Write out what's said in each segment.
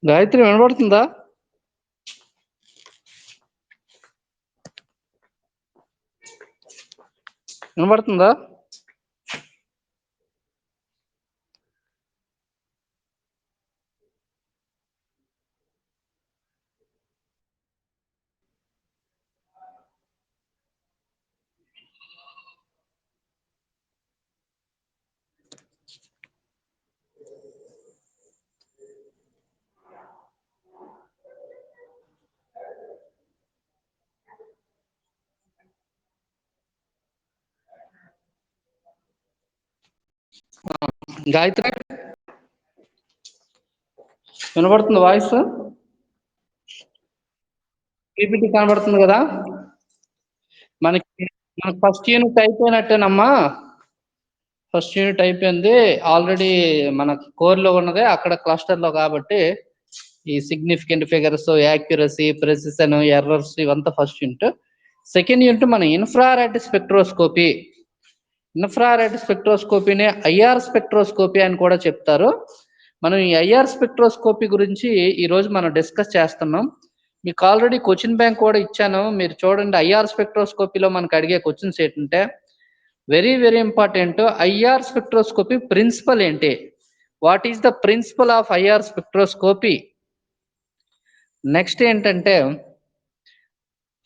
గాయత్రి వినబడుతుందా? వినబడుతుందా? గాయత్రి వినబడుతుంది వాయిస్? పీపీటీ కనబడుతుంది కదా? మనకి ఫస్ట్ యూనిట్ అయిపోయినట్టేనమ్మా. ఫస్ట్ యూనిట్ అయిపోయింది ఆల్రెడీ. మన కోర్లో ఉన్నదే అక్కడ క్లస్టర్లో కాబట్టి ఈ significant figures, accuracy, precision, errors ఇవంతా ఫస్ట్ యూనిట్. సెకండ్ యూనిట్ మన ఇన్ఫ్రారెడ్ స్పెక్ట్రోస్కోపీ. ఇన్ఫ్రారెడ్ స్పెక్ట్రోస్కోపీని ఐఆర్ స్పెక్ట్రోస్కోపీ అని కూడా చెప్తారు. మనం ఈ ఐఆర్ స్పెక్ట్రోస్కోపీ గురించి ఈరోజు మనం డిస్కస్ చేస్తున్నాం. మీకు ఆల్రెడీ క్వశ్చన్ బ్యాంక్ కూడా ఇచ్చాను, మీరు చూడండి. ఐఆర్ స్పెక్ట్రోస్కోపీలో మనకు అడిగే క్వశ్చన్స్ ఏంటంటే very very important. IR spectroscopy principle ఏంటి? What is the principle of IR spectroscopy? Next ఏంటంటే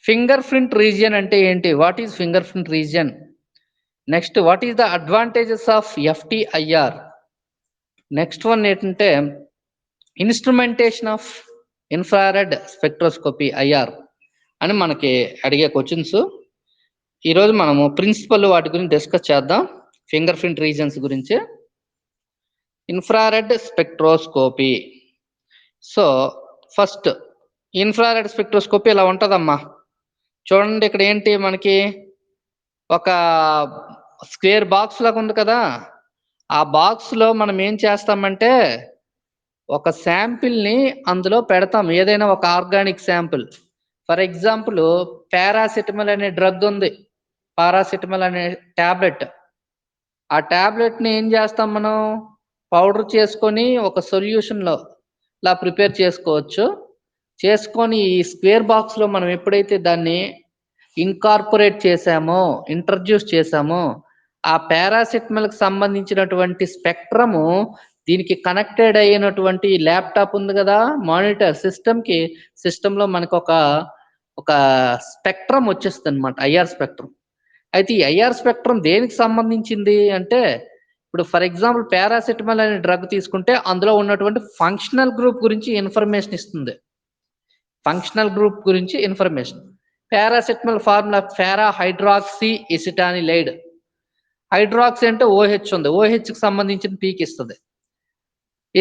ఫింగర్ ప్రింట్ రీజియన్ అంటే ఏంటి? What is finger print region? Next what is the advantages of FTIR? Next one ఏంటంటే instrumentation of infrared spectroscopy IR అని మనకి అడిగే questions. ఈరోజు మనము principal వాటి గురించి డిస్కస్ చేద్దాం. ఫింగర్ ప్రింట్ రీజన్స్ గురించి. Infrared spectroscopy. So first infrared spectroscopy ఇలా ఉంటుందమ్మా. చూడండి, ఇక్కడ ఏంటి మనకి ఒక స్క్వేర్ బాక్స్ లాగా ఉంది కదా. ఆ బాక్స్లో మనం ఏం చేస్తామంటే ఒక శాంపిల్ని అందులో పెడతాం, ఏదైనా ఒక organic sample. For example paracetamol అనే డ్రగ్ ఉంది, పారాసిటమల్ అనే ట్యాబ్లెట్. ఆ ట్యాబ్లెట్ని ఏం చేస్తాం మనం? పౌడర్ చేసుకొని ఒక సొల్యూషన్లో ఇలా ప్రిపేర్ చేసుకోవచ్చు. చేసుకొని ఈ స్క్వేర్ బాక్స్లో మనం ఎప్పుడైతే దాన్ని ఇన్కార్పొరేట్ చేసామో, ఇంట్రడ్యూస్ చేసామో, ఆ పారాసిటమల్కి సంబంధించినటువంటి స్పెక్ట్రము దీనికి కనెక్టెడ్ అయినటువంటి ల్యాప్టాప్ ఉంది కదా, మానిటర్ సిస్టంలో మనకు ఒక స్పెక్ట్రమ్ వచ్చేస్తుంది అనమాట, ఐఆర్ స్పెక్ట్రమ్. అయితే ఈ ఐఆర్ స్పెక్ట్రమ్ దేనికి సంబంధించింది అంటే, ఇప్పుడు ఫర్ ఎగ్జాంపుల్ పారాసిటమల్ అనే డ్రగ్ తీసుకుంటే అందులో ఉన్నటువంటి ఫంక్షనల్ గ్రూప్ గురించి ఇన్ఫర్మేషన్ ఇస్తుంది. ఫంక్షనల్ గ్రూప్ గురించి ఇన్ఫర్మేషన్. పారాసిటమల్ ఫార్ములా పారా హైడ్రాక్సీ ఎసిటానిలైడ్. హైడ్రాక్సీ అంటే ఓహెచ్ ఉంది, ఓహెచ్కి సంబంధించిన పీక్ ఇస్తుంది.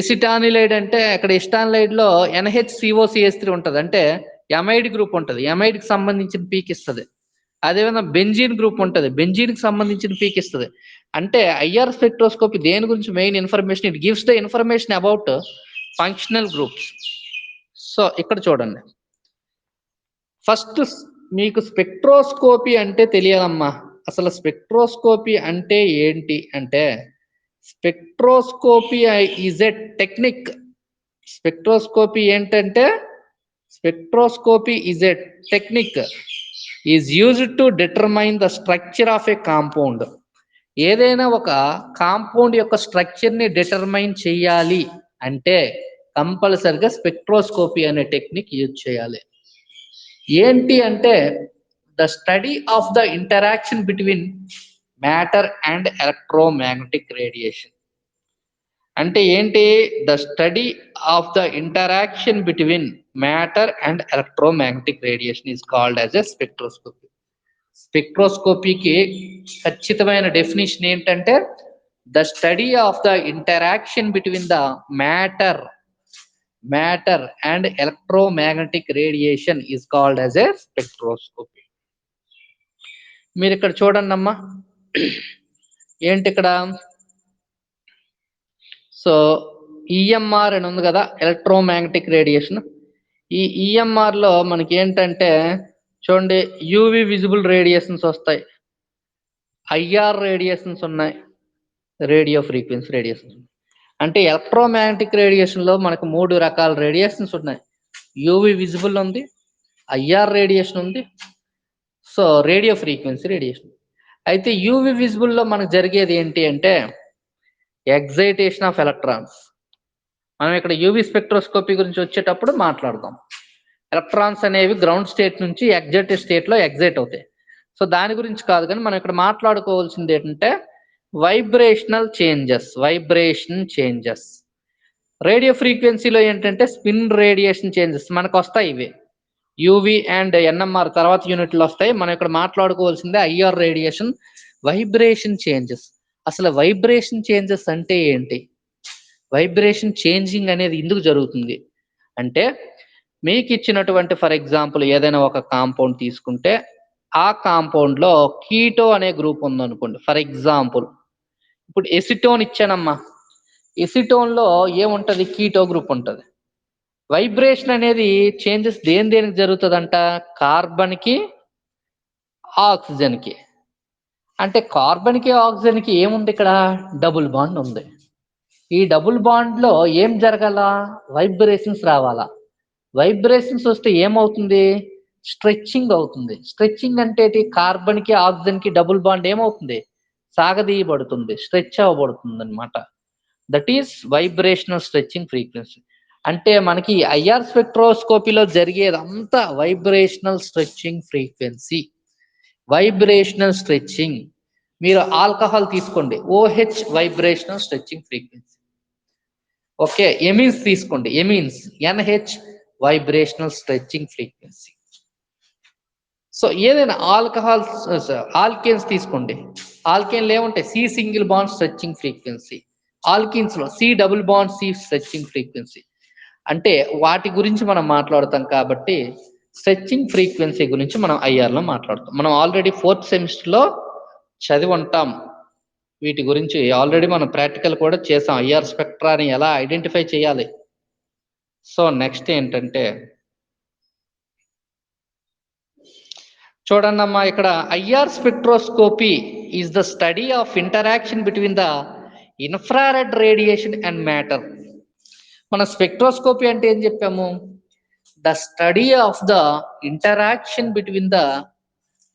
ఎసిటానిలైడ్ అంటే అక్కడ ఎసిటానిలైడ్లో NHCOCH3 ఉంటుంది, అంటే ఎమైడ్ గ్రూప్ ఉంటుంది, ఎమైడ్కి సంబంధించిన పీక్ ఇస్తుంది. అదేవిధంగా బెంజీన్ గ్రూప్ ఉంటుంది, బెంజీన్కి సంబంధించిన పీక్ ఇస్తుంది. అంటే ఐఆర్ స్పెక్ట్రోస్కోపీ దేని గురించి main information? It gives the information about functional groups. So ఇక్కడ చూడండి, ఫస్ట్ మీకు స్పెక్ట్రోస్కోపీ అంటే తెలియాలమ్మా. అసలు స్పెక్ట్రోస్కోపీ అంటే ఏంటి అంటే, spectroscopy is a technique. Spectroscopy ఏంటంటే, spectroscopy is a technique is used to determine the structure of a compound. ఏదైనా ఒక కాంపౌండ్ యొక్క స్ట్రక్చర్ని డిటర్మైన్ చేయాలి అంటే కంపల్సరిగా స్పెక్ట్రోస్కోపీ అనే టెక్నిక్ యూజ్ చేయాలి. ఏంటి అంటే the study of the interaction between matter and electromagnetic radiation. అంటే ఏంటి? The study of the interaction between matter and electromagnetic radiation is called as a spectroscopy. స్పెక్ట్రోస్కోపీకి ఖచ్చితమైన డెఫినేషన్ ఏంటంటే the study of the interaction between the matter and electromagnetic radiation is called as a spectroscopy. మీరు ఇక్కడ చూడండి అమ్మా, ఏంటి ఇక్కడ, so EMR అని ఉంది కదా, ఎలక్ట్రోమాగ్నెటిక్ రేడియేషన్. ఈ ఈఎంఆర్ లో మనకి ఏంటంటే చూడండి, యూవి విజిబుల్ రేడియేషన్స్ వస్తాయి, ఐఆర్ రేడియేషన్స్ ఉన్నాయి, రేడియో ఫ్రీక్వెన్సీ రేడియేషన్స్. అంటే ఎలక్ట్రోమాగ్నెటిక్ రేడియేషన్ లో మనకు 3 రకాల రేడియేషన్స్ ఉన్నాయి. యూవి విజిబుల్ ఉంది, ఐఆర్ రేడియేషన్ ఉంది, సో రేడియో ఫ్రీక్వెన్సీ రేడియేషన్. అయితే యూవి విజిబుల్ లో మనకు జరిగేది ఏంటి అంటే ఎగ్జైటేషన్ ఆఫ్ ఎలక్ట్రాన్స్. మనం ఇక్కడ యూవి స్పెక్ట్రోస్కోపీ గురించి వచ్చేటప్పుడు మాట్లాడదాం. ఎలక్ట్రాన్స్ అనేవి గ్రౌండ్ స్టేట్ నుంచి ఎగ్జైటెడ్ స్టేట్ లో ఎగ్జైట్ అవుతాయి. సో దాని గురించి కాదు, కానీ మనం ఇక్కడ మాట్లాడుకోవాల్సింది ఏంటంటే vibrational changes, vibration changes. Radio ఫ్రీక్వెన్సీలో ఏంటంటే స్పిన్ రేడియేషన్ చేంజెస్ మనకు వస్తాయి. ఇవి యూవి అండ్ ఎన్ఎంఆర్ తర్వాత యూనిట్లు వస్తాయి. మనం ఇక్కడ మాట్లాడుకోవాల్సిందే ఐఆర్ రేడియేషన్, వైబ్రేషన్ చేంజెస్. అసలు వైబ్రేషన్ చేంజెస్ అంటే ఏంటి, వైబ్రేషన్ చేంజింగ్ అనేది ఎందుకు జరుగుతుంది అంటే, మీకు ఇచ్చినటువంటి ఫర్ ఎగ్జాంపుల్ ఏదైనా ఒక కాంపౌండ్ తీసుకుంటే ఆ కాంపౌండ్ లో కీటో అనే గ్రూప్ ఉందనుకోండి. ఫర్ ఎగ్జాంపుల్ ఇప్పుడు ఎసిటోన్ ఇచ్చానమ్మా, ఎసిటోన్ లో ఏముంటది, కీటో గ్రూప్ ఉంటది. వైబ్రేషన్ అనేది చేంజెస్ దేనికి జరుగుతుందంట, కార్బన్ కి ఆక్సిజన్ కి. అంటే కార్బన్ కి ఆక్సిజన్ కి ఏముంది, ఇక్కడ డబుల్ బాండ్ ఉంది. ఈ డబుల్ బాండ్ లో ఏం జరగాల, వైబ్రేషన్స్ రావాలా. వైబ్రేషన్స్ వస్తే ఏమవుతుంది, స్ట్రెచ్చింగ్ అవుతుంది. స్ట్రెచ్చింగ్ అంటే కార్బన్ కి ఆక్సిజన్ కి డబుల్ బాండ్ ఏమవుతుంది, సాగదీయబడుతుంది, స్ట్రెచ్ అవ్వబడుతుంది అనమాట. That is vibrational stretching frequency. అంటే మనకి ఐఆర్ స్పెక్ట్రోస్కోపీలో జరిగేదంతా vibrational stretching frequency, vibrational stretching. మీరు ఆల్కహాల్ తీసుకోండి, OH vibrational stretching frequency. Okay, amines తీసుకోండి, amines NH vibrational stretching frequency. So ఏదైనా ఆల్కేన్స్ తీసుకోండి, ఆల్కేన్లు ఏముంటాయి, C single bond stretching frequency. Alkenes లో C double bond C stretching frequency. అంటే వాటి గురించి మనం మాట్లాడతాం కాబట్టి స్ట్రెచ్చింగ్ ఫ్రీక్వెన్సీ గురించి మనం ఐఆర్ లో మాట్లాడతాం. మనం ఆల్రెడీ 4th సెమిస్టర్ లో చదివి ఉంటాం వీటి గురించి. ఆల్రెడీ మనం ప్రాక్టికల్ కూడా చేసాం, ఐఆర్ స్పెక్ట్రాని ఎలా ఐడెంటిఫై చేయాలి. సో నెక్స్ట్ ఏంటంటే చూడండి అమ్మా, ఇక్కడ IR spectroscopy is the study of interaction between the infrared radiation and matter. మన స్పెక్ట్రోస్కోపీ అంటే ఏం చెప్పాము, the study of the interaction between the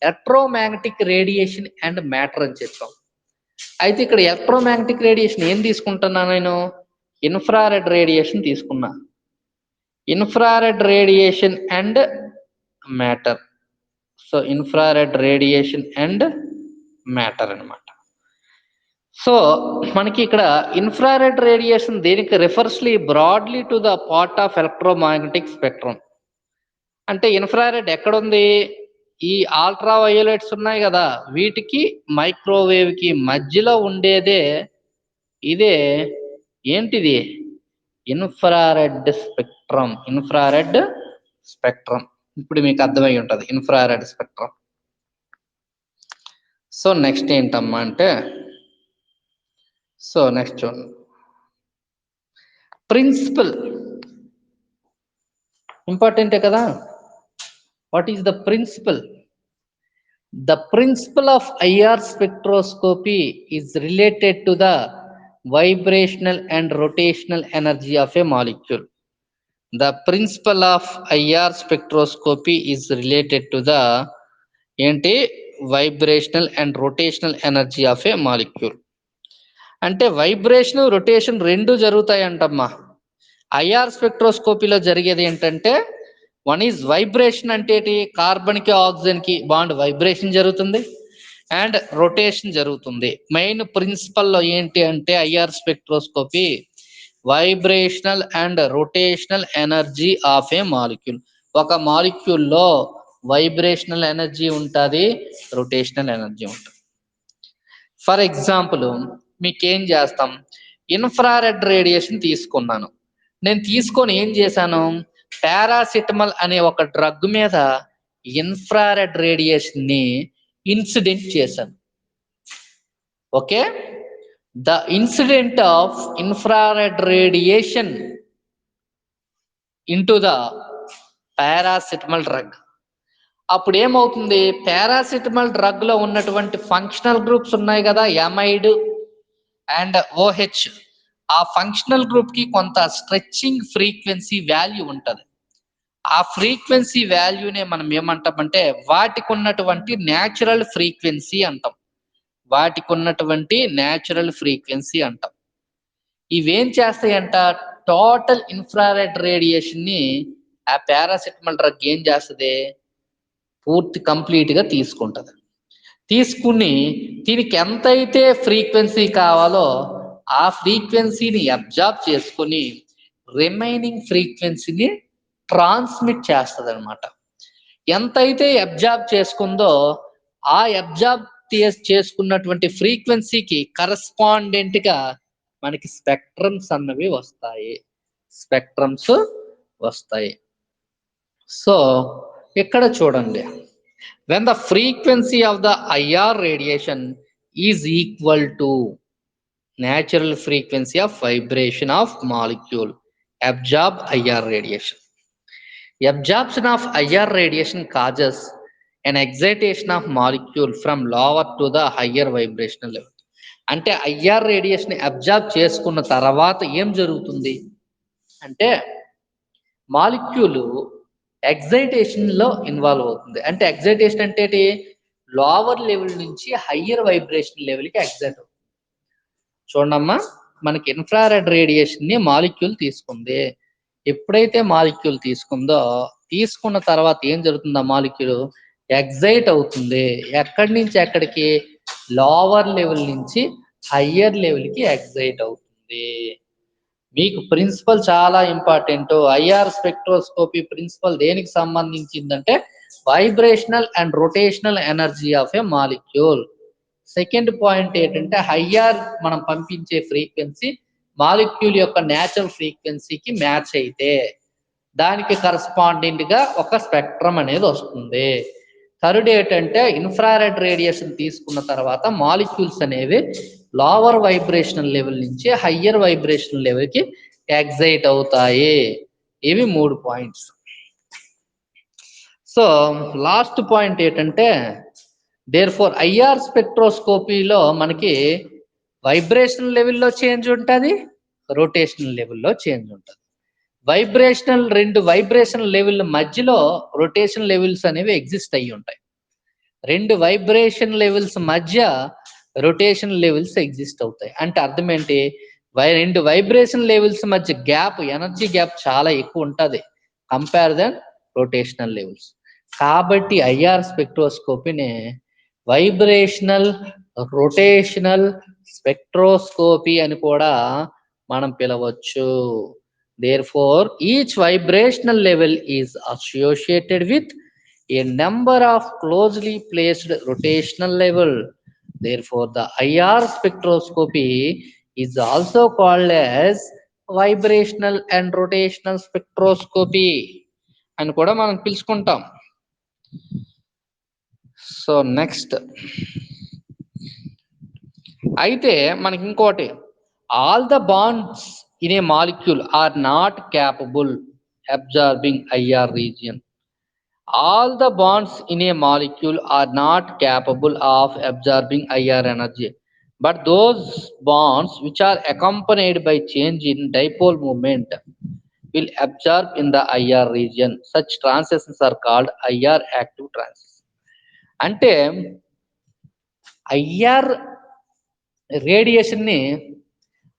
electromagnetic radiation and matter అని చెప్పాం. అయితే ఇక్కడ ఎలక్ట్రోమాగ్నెటిక్ రేడియేషన్ ఏం తీసుకుంటున్నా, నేను ఇన్ఫ్రారెడ్ రేడియేషన్ తీసుకున్నా, infrared radiation and matter. So infrared radiation and matter అన్నమాట. సో మనకి ఇక్కడ ఇన్ఫ్రారెడ్ రేడియేషన్ దేనికి refers broadly to the part of electromagnetic spectrum. అంటే ఇన్ఫ్రారెడ్ ఎక్కడుంది, ఈ అల్ట్రా వయోలెట్స్ ఉన్నాయి కదా, వీటికి మైక్రోవేవ్ కి మధ్యలో ఉండేదే ఇదే ఏంటిది, ఇన్ఫ్రారెడ్ స్పెక్ట్రమ్. ఇన్ఫ్రారెడ్ స్పెక్ట్రమ్ ఇప్పుడు మీకు అర్థమై ఉంటది, ఇన్ఫ్రారెడ్ స్పెక్ట్రమ్. సో నెక్స్ట్ ఏంటమ్మా అంటే, సో నెక్స్ట్ ప్రిన్సిపల్ ఇంపార్టెంటే కదా. What is the principle? The principle of IR spectroscopy is related to the vibrational and rotational energy of a molecule. The principle of IR spectroscopy is related to the vibrational and rotational energy of a molecule. అంటే vibration rotation రెండు జరుగుతాయి అంటమ్మా. IR స్పెక్ట్రోస్కోపీలో జరిగేది ఏంటంటే, one is vibration అంటే carbon కి oxygen కి bond vibration జరుగుతుంది and rotation జరుగుతుంది. మెయిన్ ప్రిన్సిపల్ లో ఏంటి అంటే IR spectroscopy vibrational and rotational energy of a molecule. ఒక మాలిక్యూల్ లో వైబ్రేషనల్ ఎనర్జీ ఉంటుంది, రొటేషనల్ ఎనర్జీ ఉంటుంది. ఫర్ ఎగ్జాంపుల్ మీకేం చేస్తాం, ఇన్ఫ్రారెడ్ రేడియేషన్ తీసుకున్నాను, నేను తీసుకొని ఏం చేశాను, పారాసిటమల్ అనే ఒక డ్రగ్ మీద ఇన్ఫ్రారెడ్ రేడియేషన్ ని ఇన్సిడెంట్ చేశాను. Okay, the incident of infrared radiation into the paracetamol drug. అప్పుడు ఏమవుతుంది, పారాసిటమల్ డ్రగ్ లో ఉన్నటువంటి ఫంక్షనల్ గ్రూప్స్ ఉన్నాయి కదా, ఎమైడ్ అండ్ ఓహెచ్, ఆ ఫంక్షనల్ గ్రూప్ కి కొంత స్ట్రెచ్చింగ్ ఫ్రీక్వెన్సీ వాల్యూ ఉంటుంది. ఆ ఫ్రీక్వెన్సీ వాల్యూనే మనం ఏమంటామంటే వాటికి ఉన్నటువంటి న్యాచురల్ ఫ్రీక్వెన్సీ అంటాం. వాటికి ఉన్నటువంటి న్యాచురల్ ఫ్రీక్వెన్సీ అంటాం. ఇవేం చేస్తాయంట, టోటల్ ఇన్ఫ్రారెడ్ రేడియేషన్ ని ఆ పారాసిటమల్ డ్రగ్ ఏం చేస్తుంది, పూర్తి కంప్లీట్ గా తీసుకుంటది. తీసుకుని దీనికి ఎంతైతే ఫ్రీక్వెన్సీ కావాలో ఆ ఫ్రీక్వెన్సీని అబ్జార్బ్ చేసుకుని రిమైనింగ్ ఫ్రీక్వెన్సీని ట్రాన్స్మిట్ చేస్తుంది అనమాట. ఎంతైతే అబ్జార్బ్ చేసుకుందో ఆ అబ్జార్బ్ చేసుకున్నటువంటి ఫ్రీక్వెన్సీకి కరస్పాండెంట్ గా మనకి స్పెక్ట్రమ్స్ అన్నవి వస్తాయి. స్పెక్ట్రమ్స్ వస్తాయి. సో ఇక్కడ చూడండి, when the frequency of the IR radiation is equal to natural frequency of vibration of molecule absorb IR radiation. Absorption of IR radiation causes an excitation of molecule from lower to the higher vibrational level. అంటే IR radiation absorb చేసుకున్న తర్వాత ఏం జరుగుతుంది అంటే molecule excitation లో involve అవుతుంది. అంటే excitation అంటే లోవర్ లెవెల్ నుంచి హయ్యర్ వైబ్రేషన్ లెవెల్ కి ఎగ్జైట్ అవుతుంది. చూడమ్మా, మనకి ఇన్ఫ్రారెడ్ రేడియేషన్ ని మాలిక్యూల్ తీసుకుంది. ఎప్పుడైతే మాలిక్యూల్ తీసుకుందో తీసుకున్న తర్వాత ఏం జరుగుతుంది, ఆ మాలిక్యూల్ ఎగ్జైట్ అవుతుంది. ఎక్కడి నుంచి ఎక్కడికి, లోవర్ లెవెల్ నుంచి హయ్యర్ లెవెల్ కి ఎగ్జైట్ అవుతుంది. మీకు ప్రిన్సిపల్ చాలా ఇంపార్టెంట్. ఐఆర్ స్పెక్ట్రోస్కోపీ ప్రిన్సిపల్ దేనికి సంబంధించిందంటే vibrational and rotational energy of a molecule. Second point ఏంటంటే ఐఆర్ మనం పంపించే ఫ్రీక్వెన్సీ మాలిక్యూల్ యొక్క న్యాచురల్ ఫ్రీక్వెన్సీకి మ్యాచ్ అయితే దానికి కరస్పాండింగ్ గా ఒక స్పెక్ట్రమ్ అనేది వస్తుంది. థర్డ్ ఏంటంటే ఇన్ఫ్రారెడ్ రేడియేషన్ తీసుకున్న తర్వాత మాలిక్యూల్స్ అనేవి లోవర్ వైబ్రేషనల్ లెవెల్ నుంచి హయ్యర్ వైబ్రేషనల్ లెవెల్ కి ఎగ్జైట్ అవుతాయి. ఇవి 3 పాయింట్స్. సో లాస్ట్ పాయింట్ ఏంటంటే దేర్ ఫోర్ ఐఆర్ స్పెక్ట్రోస్కోపీలో మనకి వైబ్రేషనల్ లెవెల్లో చేంజ్ ఉంటుంది, రొటేషనల్ లెవెల్లో చేంజ్ ఉంటుంది. రెండు వైబ్రేషన్ లెవెల్ మధ్యలో రొటేషన్ లెవెల్స్ అనేవి ఎగ్జిస్ట్ అయ్యి ఉంటాయి. రెండు వైబ్రేషన్ లెవెల్స్ మధ్య రొటేషన్ లెవెల్స్ ఎగ్జిస్ట్ అవుతాయి. అంటే అర్థం ఏంటి, రెండు వైబ్రేషన్ లెవెల్స్ మధ్య గ్యాప్, ఎనర్జీ గ్యాప్ చాలా ఎక్కువ ఉంటుంది కంపేర్ దెన్ రొటేషనల్ లెవెల్స్. కాబట్టి ఐఆర్ స్పెక్ట్రోస్కోపీని వైబ్రేషనల్ రొటేషనల్ స్పెక్ట్రోస్కోపీ అని కూడా మనం పిలవచ్చు. Therefore, each vibrational level is associated with a number of closely placed rotational level. Therefore, the IR spectroscopy is also called as vibrational and rotational spectroscopy అని కూడా మనం పిలుచుకుంటాం. So next అయితే మనకి ఇంకోటి, all the bonds in a molecule are not capable absorbing IR region. All the bonds in a molecule are not capable of absorbing IR energy, but those bonds which are accompanied by change in dipole moment will absorb in the IR region. Such transitions are called IR active transitions. అంటే IR radiation ని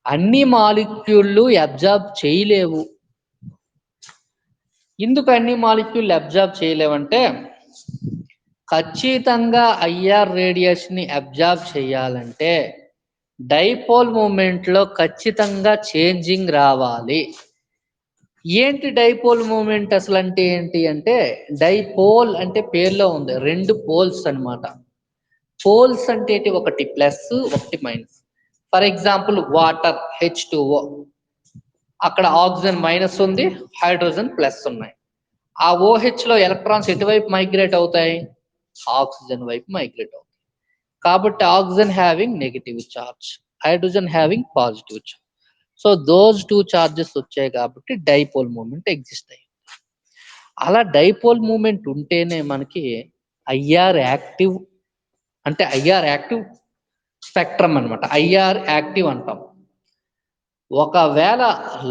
అన్ని మాలిక్యూళ్ళు absorb చేయలేవు. ఎందుకు అన్ని molecule absorb చేయలేవంటే ఖచ్చితంగా IR radiation ని absorb చేయాలంటే dipole moment లో ఖచ్చితంగా చేంజింగ్ రావాలి. ఏంటి డైపోల్ మూమెంట్ అసలు అంటే ఏంటి అంటే, డైపోల్ అంటే పేర్లో ఉంది, రెండు పోల్స్ అన్నమాట. పోల్స్ అంటే ఒకటి ప్లస్ ఒకటి minus. For example water H2O, అక్కడ ఆక్సిజన్ మైనస్ ఉంది, హైడ్రోజన్ ప్లస్ ఉన్నాయి. ఆ OH లో ఎలక్ట్రాన్స్ ఎటువైపు మైగ్రేట్ అవుతాయి, ఆక్సిజన్ వైపు మైగ్రేట్ అవుతాయి. కాబట్టి oxygen having negative charge, hydrogen having positive charge. So those 2 charges వచ్చాయి కాబట్టి డైపోల్ మూమెంట్ ఎగ్జిస్ట్ అయ్యింది. అలా డైపోల్ మూమెంట్ ఉంటేనే మనకి ఐఆర్ యాక్టివ్, అంటే ఐఆర్ యాక్టివ్ స్పెక్ట్రమ్ అనమాట. ఐఆర్ యాక్టివ్ అంటాం. ఒకవేళ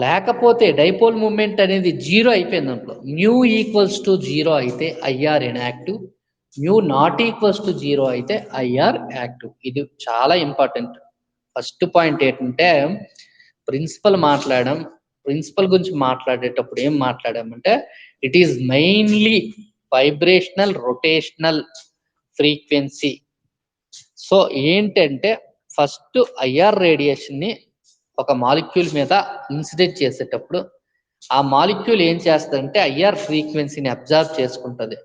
లేకపోతే డైపోల్ మూమెంట్ అనేది 0 అయిపోయింది అనుకో, మ్యూ ఈక్వల్స్ టు 0 అయితే IR inactive, mu not equals to 0 అయితే ఐఆర్ యాక్టివ్. ఇది చాలా ఇంపార్టెంట్. ఫస్ట్ పాయింట్ ఏంటంటే ప్రిన్సిపల్ మాట్లాడడం. ప్రిన్సిపల్ గురించి మాట్లాడేటప్పుడు ఏం మాట్లాడామంటే it is mainly vibrational rotational frequency. So ఏంటంటే ఫస్ట్ ఐఆర్ రేడియేషన్ ని ఒక మాలిక్యూల్ మీద ఇన్సిడెంట్ చేసేటప్పుడు ఆ మాలిక్యూల్ ఏం చేస్తుందంటే ఐఆర్ ఫ్రీక్వెన్సీని అబ్జర్వ్ చేసుకుంటుంది.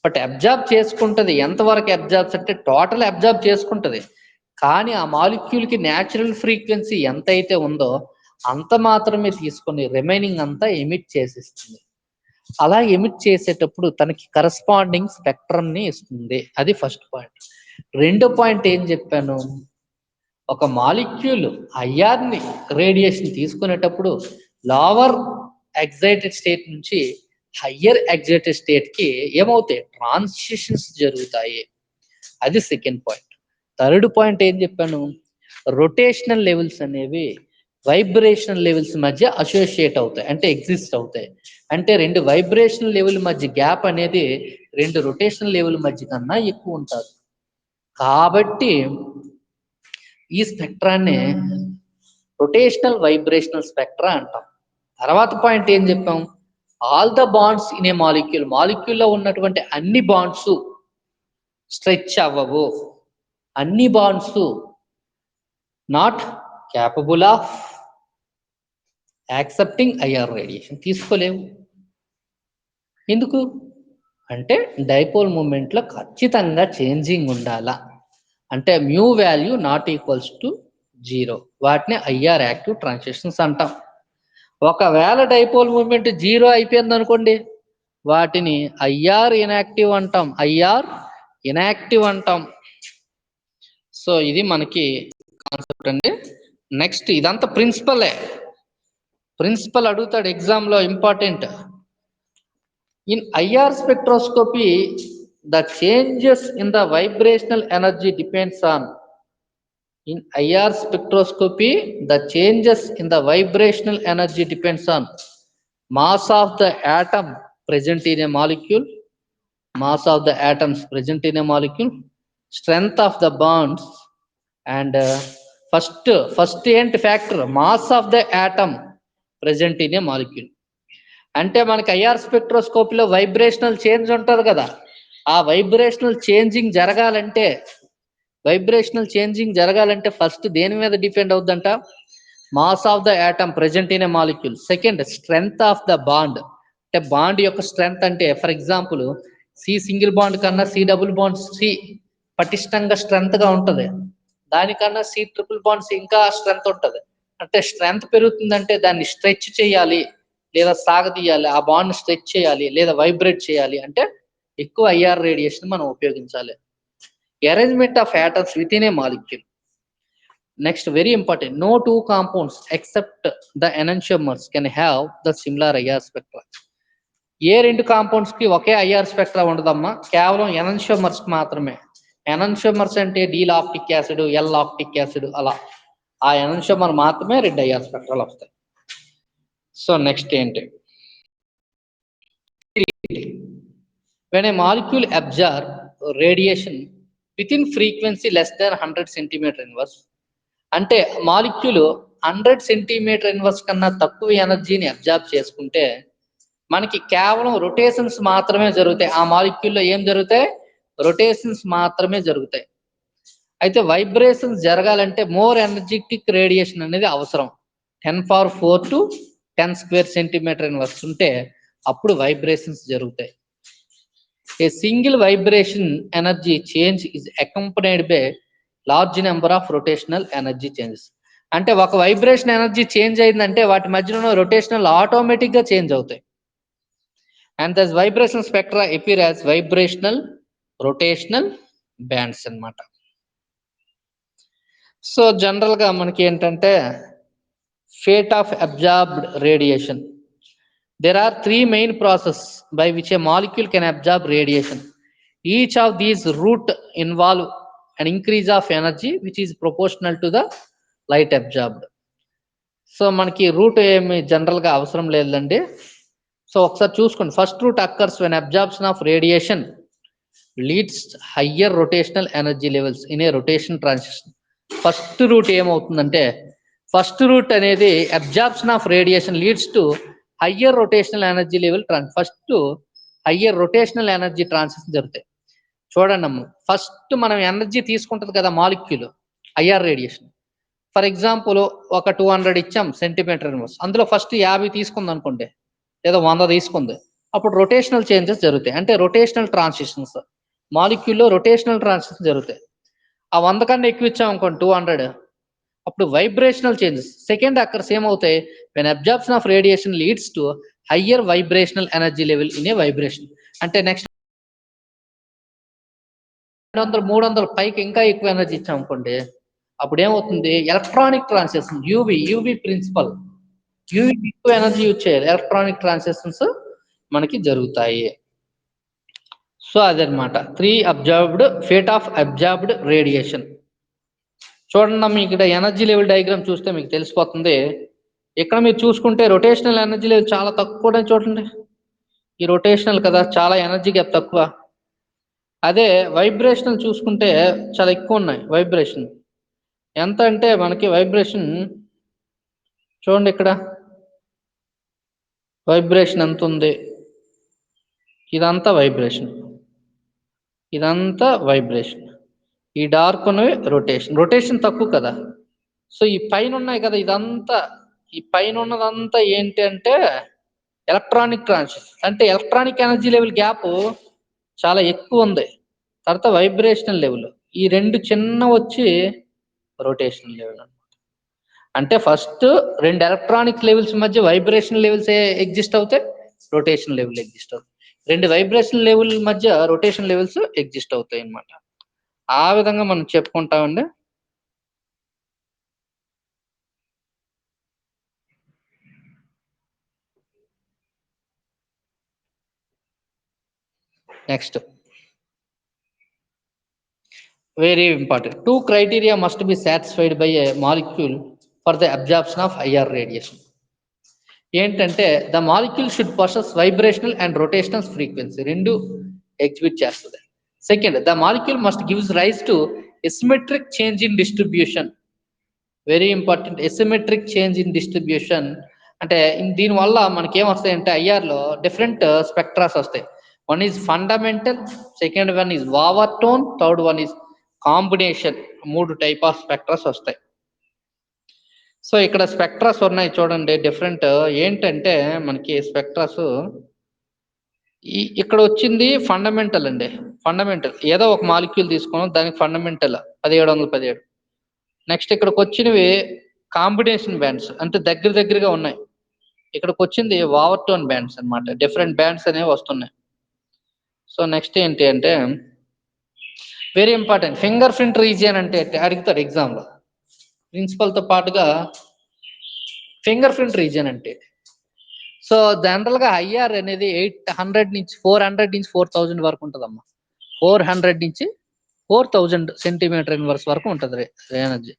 బట్ అబ్జర్వ్ చేసుకుంటుంది ఎంతవరకు అబ్జర్బ్స్ అంటే టోటల్ అబ్జర్వ్ చేసుకుంటుంది, కానీ ఆ మాలిక్యూల్కి న్యాచురల్ ఫ్రీక్వెన్సీ ఎంత అయితే ఉందో అంత మాత్రమే తీసుకొని రిమైనింగ్ అంతా ఎమిట్ చేసేస్తుంది. అలా ఎమిట్ చేసేటప్పుడు తనకి కరస్పాండింగ్ స్పెక్ట్రమ్ ని ఇస్తుంది. అది ఫస్ట్ పాయింట్. రెండో పాయింట్ ఏం చెప్పాను, ఒక మాలిక్యూల్ ఐఆర్ని రేడియేషన్ తీసుకునేటప్పుడు లోవర్ ఎగ్జైటెడ్ స్టేట్ నుంచి హయ్యర్ ఎగ్జైటెడ్ స్టేట్ కి ఏమవుతాయి, ట్రాన్సిషన్స్ జరుగుతాయి. అది సెకండ్ పాయింట్. థర్డ్ పాయింట్ ఏం చెప్పాను, రొటేషనల్ లెవెల్స్ అనేవి వైబ్రేషనల్ లెవెల్స్ మధ్య అసోసియేట్ అవుతాయి, అంటే ఎగ్జిస్ట్ అవుతాయి. అంటే రెండు వైబ్రేషనల్ లెవెల్ మధ్య గ్యాప్ అనేది రెండు రొటేషనల్ లెవెల్ మధ్య కన్నా ఎక్కువ ఉంటుంది. కాబట్టి ఈ స్పెక్ట్రాన్ని రొటేషనల్ వైబ్రేషనల్ స్పెక్ట్రా అంటాం. తర్వాత పాయింట్ ఏం చెప్పాం, all the bonds in a molecule, మాలిక్యూల్లో ఉన్నటువంటి అన్ని బాండ్స్ స్ట్రెచ్ అవ్వవు, అన్ని bonds not capable of accepting IR radiation, తీసుకోలేవు. ఎందుకు అంటే డైపోల్ మూమెంట్లో ఖచ్చితంగా చేంజింగ్ ఉండాలా, అంటే mu value not equals to 0, వాటిని ఐఆర్ యాక్టివ్ ట్రాన్సిషన్స్ అంటాం. ఒకవేళ డైపోల్ మూమెంట్ 0 అయిపోయింది అనుకోండి, వాటిని ఐఆర్ ఇన్యాక్టివ్ అంటాం, ఐఆర్ ఇన్యాక్టివ్ అంటాం. సో ఇది మనకి కాన్సెప్ట్ అండి. నెక్స్ట్ ఇదంతా ప్రిన్సిపలే, ప్రిన్సిపల్ అడుగుతాడు ఎగ్జామ్లో, important. In IR spectroscopy the changes in the vibrational energy depends on, in IR spectroscopy the changes in the vibrational energy depends on mass of the atom present in a molecule, mass of the atoms present in a molecule, strength of the bonds, and first end factor mass of the atom present in a molecule. అంటే మనకి IR స్పెక్ట్రోస్కోపీలో vibrational change ఉంటుంది కదా, ఆ vibrational changing జరగాలంటే first దేని మీద depend అవుద్దంట, mass of the atom present in a molecule. Second strength of the bond, అంటే బాండ్ యొక్క స్ట్రెంగ్త్. అంటే for example C single bond కన్నా సి డబుల్ బాండ్ సి పటిష్టంగా స్ట్రెంగ్త్ గా ఉంటుంది, దానికన్నా సి ట్రిపుల్ బాండ్స్ ఇంకా స్ట్రెంగ్త్ ఉంటుంది. అంటే స్ట్రెంగ్త్ పెరుగుతుందంటే దాన్ని స్ట్రెచ్ చేయాలి లేదా సాగదీయాలి, ఆ బాండ్ స్ట్రెచ్ చేయాలి లేదా వైబ్రేట్ చేయాలి అంటే ఎక్కువ ఐఆర్ రేడియేషన్ మనం ఉపయోగించాలి. Arrangement of atoms within a molecule. Next very important, no two compounds except the enantiomers can have the similar IR spectra. ఏ రెండు కాంపౌండ్స్ కి ఒకే ఐఆర్ స్పెక్ట్రా ఉండదమ్మా, కేవలం ఎనన్షియోమర్స్ మాత్రమే. ఎనన్షియోమర్స్ అంటే D lactic acid, L lactic acid, అలా ఆ enantiomer మాత్రమే రెండు ఐఆర్ స్పెక్ట్రాలు వస్తాయి. సో నెక్స్ట్ ఏంటి, when a molecule absorb radiation within frequency less than 100 centimeter inverse, అంటే మాలిక్యూల్ 100 సెంటీమీటర్ ఇన్వర్స్ కన్నా తక్కువ ఎనర్జీని అబ్జార్బ్ చేసుకుంటే మనకి కేవలం రొటేషన్స్ మాత్రమే జరుగుతాయి. ఆ మాలిక్యూల్లో ఏం జరుగుతాయి, రొటేషన్స్ మాత్రమే జరుగుతాయి. అయితే వైబ్రేషన్స్ జరగాలంటే మోర్ ఎనర్జెటిక్ రేడియేషన్ అనేది అవసరం. 10⁴ to 10 square centimeter ఇన్వర్స్ ఉంటే అప్పుడు వైబ్రేషన్స్ జరుగుతాయి. A single vibration energy change is accompanied by large number of rotational energy changes. అంటే ఒక వైబ్రేషన్ ఎనర్జీ చేంజ్ అయిందంటే వాటి మధ్యలో రొటేషనల్ ఆటోమేటిక్ గా చేంజ్ అవుతాయి. And thus vibration spectra appear as vibrational rotational bands అన్నమాట. సో జనరల్ గా మనకి ఏంటంటే fate of absorbed radiation. There are three main processes by which a molecule can absorb radiation. Each of these route involve an increase of energy which is proportional to the light absorbed. So మనకి route ఏమి general గా అవసరం లేదండి. So ఒకసారి చూసుకోండి. First route occurs when absorption of radiation leads higher rotational energy levels in a rotation transition. First route ఏమవుతుందంటే first route అనేది absorption of radiation leads to higher rotational energy level first higher rotational energy transition జరుగుతాయి. చూడండి అమ్మ, first మనం energy తీసుకుంటుంది కదా molecule IR radiation. For example ఒక 200 ఇచ్చాం సెంటీమీటర్ ఇన్వర్స్, అందులో ఫస్ట్ 50 తీసుకుంది అనుకోండి, లేదా 100 తీసుకుంది, అప్పుడు రొటేషనల్ చేంజెస్ జరుగుతాయి. అంటే రొటేషనల్ ట్రాన్సిషన్స్, మాలిక్యూల్లో రొటేషనల్ ట్రాన్సిషన్ జరుగుతాయి. ఆ 100 కన్నా ఎక్కువ ఇచ్చాం అనుకోండి 200, అప్పుడు వైబ్రేషనల్ చేంజెస్ సెకండ్ అక్కర్స్ ఏమవుతాయి when absorption of radiation leads to higher vibrational energy level in a vibration. అంటే నెక్స్ట్ 200 300 పైకి ఇంకా ఎక్కువ ఎనర్జీ ఇచ్చాం అనుకోండి, అప్పుడు ఏమవుతుంది electronic transition, UV principle, UV ఎక్కువ ఎనర్జీ యూజ్ చేయాలి, ఎలక్ట్రానిక్ ట్రాన్సిషన్స్ మనకి జరుగుతాయి. సో అదనమాట ఫేట్ ఆఫ్ అబ్జార్బ్డ్ రేడియేషన్. చూడండి మీకు ఇక్కడ ఎనర్జీ లెవెల్ డయాగ్రామ్ చూస్తే మీకు తెలిసిపోతుంది. ఇక్కడ మీరు చూసుకుంటే రొటేషనల్ ఎనర్జీ లెవెల్ చాలా తక్కువ చూడండి, ఈ రొటేషనల్ కదా చాలా ఎనర్జీ గ్యాప్ తక్కువ. అదే వైబ్రేషనల్ చూసుకుంటే చాలా ఎక్కువ ఉన్నాయి. వైబ్రేషన్ ఎంత అంటే మనకి వైబ్రేషన్ చూడండి, ఇక్కడ వైబ్రేషన్ ఎంత ఉంది, ఇదంతా వైబ్రేషన్, ఇదంతా వైబ్రేషన్, ఈ డార్క్ ఉన్నవి రొటేషన్ తక్కువ కదా. సో ఈ పైన ఉన్నాయి కదా, ఇదంతా ఈ పైన ఉన్నదంతా ఏంటి అంటే ఎలక్ట్రానిక్ ట్రాన్సిషన్, అంటే ఎలక్ట్రానిక్ ఎనర్జీ లెవెల్ గ్యాప్ చాలా ఎక్కువ ఉంది. తర్వాత వైబ్రేషనల్ లెవెల్, ఈ రెండు చిన్న వచ్చి రొటేషనల్ లెవెల్ అనమాట. అంటే ఫస్ట్ రెండు ఎలక్ట్రానిక్ లెవెల్స్ మధ్య వైబ్రేషనల్ లెవెల్స్ ఎగ్జిస్ట్ అవుతాయి, రొటేషన్ లెవెల్ ఎగ్జిస్ట్ అవుతాయి. రెండు వైబ్రేషన్ లెవెల్ మధ్య రొటేషన్ లెవెల్స్ ఎగ్జిస్ట్ అవుతాయి అన్నమాట. ఆ విధంగా మనం చెప్పుకుంటామండి. Next very important, two criteria must be satisfied by a molecule for the absorption of IR radiation. ఏంటంటే the molecule should possess vibrational and rotational frequency, రెండు ఎగ్జిబిట్ చేస్తుంది. Second, the molecule must gives rise to asymmetric change in distribution. Very important, asymmetric change in distribution అంటే దీనివల్ల మనకి ఏమొస్తాయంటే ఐఆర్లో different spectras వస్తాయి. One is fundamental, second one is overtone, third one is combination. 3 type of spectras వస్తాయి. So ఇక్కడ స్పెక్ట్రాస్ ఉన్నాయి చూడండి డిఫరెంట్. ఏంటంటే మనకి స్పెక్ట్రాస్ ఇక్కడ వచ్చింది ఫండమెంటల్ అండి. ఫండమెంటల్ ఏదో ఒక మాలిక్యూల్ తీసుకున్నాం, దానికి ఫండమెంటల్ 1717. నెక్స్ట్ ఇక్కడికి వచ్చినవి కాంబినేషన్ బ్యాండ్స్, అంటే దగ్గరగా ఉన్నాయి. ఇక్కడికి వచ్చింది ఓవర్టోన్ బ్యాండ్స్ అన్నమాట, డిఫరెంట్ బ్యాండ్స్ అనేవి వస్తున్నాయి. సో నెక్స్ట్ ఏంటి అంటే very important, finger print region అంటే అడుగుతారు ఎగ్జామ్లో. ప్రిన్సిపల్తో పాటుగా ఫింగర్ ప్రింట్ రీజియన్ అంటే, సో జనరల్గా ఐఆర్ అనేది 800 నుంచి 400 నుంచి 4000 వరకు ఉంటుందమ్మా. 400 నుంచి 4000 సెంటీమీటర్ ఇన్వర్స్ వరకు ఉంటుంది ఎనర్జీ.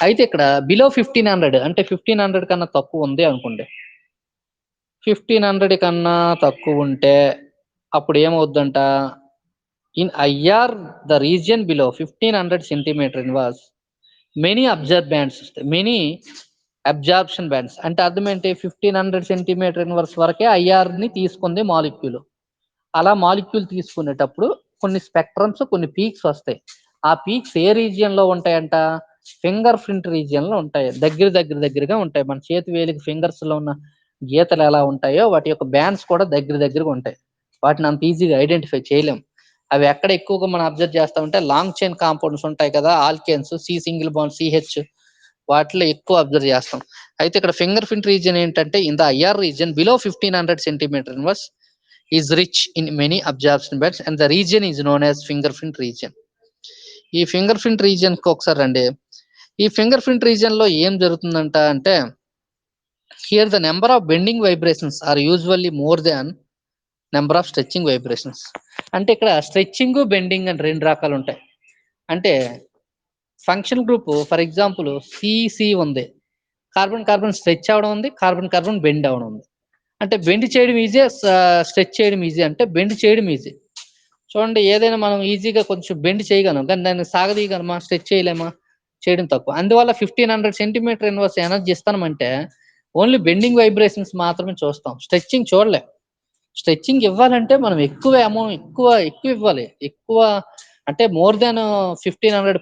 అయితే ఇక్కడ బిలో 1500 అంటే 1500 కన్నా తక్కువ ఉంది అనుకోండి, 1500 కన్నా తక్కువ ఉంటే అప్పుడు ఏమవుద్దంట, in IR the region below 1500 centimetre inverse many observe bands వస్తాయి, మెనీ అబ్జార్ప్షన్ బ్యాండ్స్. అంటే అర్థం ఏంటి, 1500 సెంటీమీటర్ ఇన్వర్స్ వరకే ఐఆర్ ని తీసుకుంది మాలిక్యూల్. అలా మాలిక్యూల్ తీసుకునేటప్పుడు కొన్ని స్పెక్ట్రమ్స్, కొన్ని పీక్స్ వస్తాయి. ఆ పీక్స్ ఏ రీజియన్ లో ఉంటాయంట, ఫింగర్ ప్రింట్ రీజియన్ లో ఉంటాయి. దగ్గరగా ఉంటాయి. మన చేతి వేలికి ఫింగర్స్ లో ఉన్న గీతలు ఎలా ఉంటాయో వాటి యొక్క బ్యాండ్స్ కూడా దగ్గరగా ఉంటాయి. వాటిని అంత ఈజీగా ఐడెంటిఫై చేయలేం. అవి ఎక్కడ ఎక్కువగా మనం అబ్జర్వ్ చేస్తామంటే లాంగ్ చైన్ కాంపౌండ్స్ ఉంటాయి కదా, alkanes, C single bond, CH, వాటిలో ఎక్కువ అబ్జర్వ్ చేస్తాం. అయితే ఇక్కడ ఫింగర్ ప్రింట్ రీజియన్ ఏంటంటే in the IR region below 1500 centimetre inverse is rich in many absorption beds and the region is known as fingerprint region. ఈ fingerprint region కి ఒకసారి రండి. ఈ fingerprint region లో ఏం జరుగుతుందంట అంటే here the number of bending vibrations are usually more than number of stretching vibrations. అంటే ఇక్కడ స్ట్రెచ్చింగ్ బెండింగ్ అని రెండు రకాలు ఉంటాయి. అంటే function group for example CC ఉంది, కార్బన్ కార్బన్ స్ట్రెచ్ అవడం ఉంది, కార్బన్ కార్బన్ బెండ్ అవడం ఉంది. అంటే బెండ్ చేయడం ఈజీ, స్ట్రెచ్ చేయడం ఈజీ. అంటే బెండ్ చేయడం ఈజీ. చూడండి, ఏదైనా మనం ఈజీగా కొంచెం బెండ్ చేయగలం, కానీ దాన్ని సాగదీయగలమా, స్ట్రెచ్ చేయలేమా, చేయడం తక్కువ. అందువల్ల 1500 సెంటీమీటర్ ఇన్వర్స్ ఎనర్జీ ఇస్తామంటే ఓన్లీ బెండింగ్ వైబ్రేషన్స్ మాత్రమే చూస్తాం, స్ట్రెచ్చింగ్ చూడలేం. స్ట్రెచ్చింగ్ ఇవ్వాలంటే మనం ఎక్కువ ఇవ్వాలి. ఎక్కువ అంటే మోర్ దాన్ 1500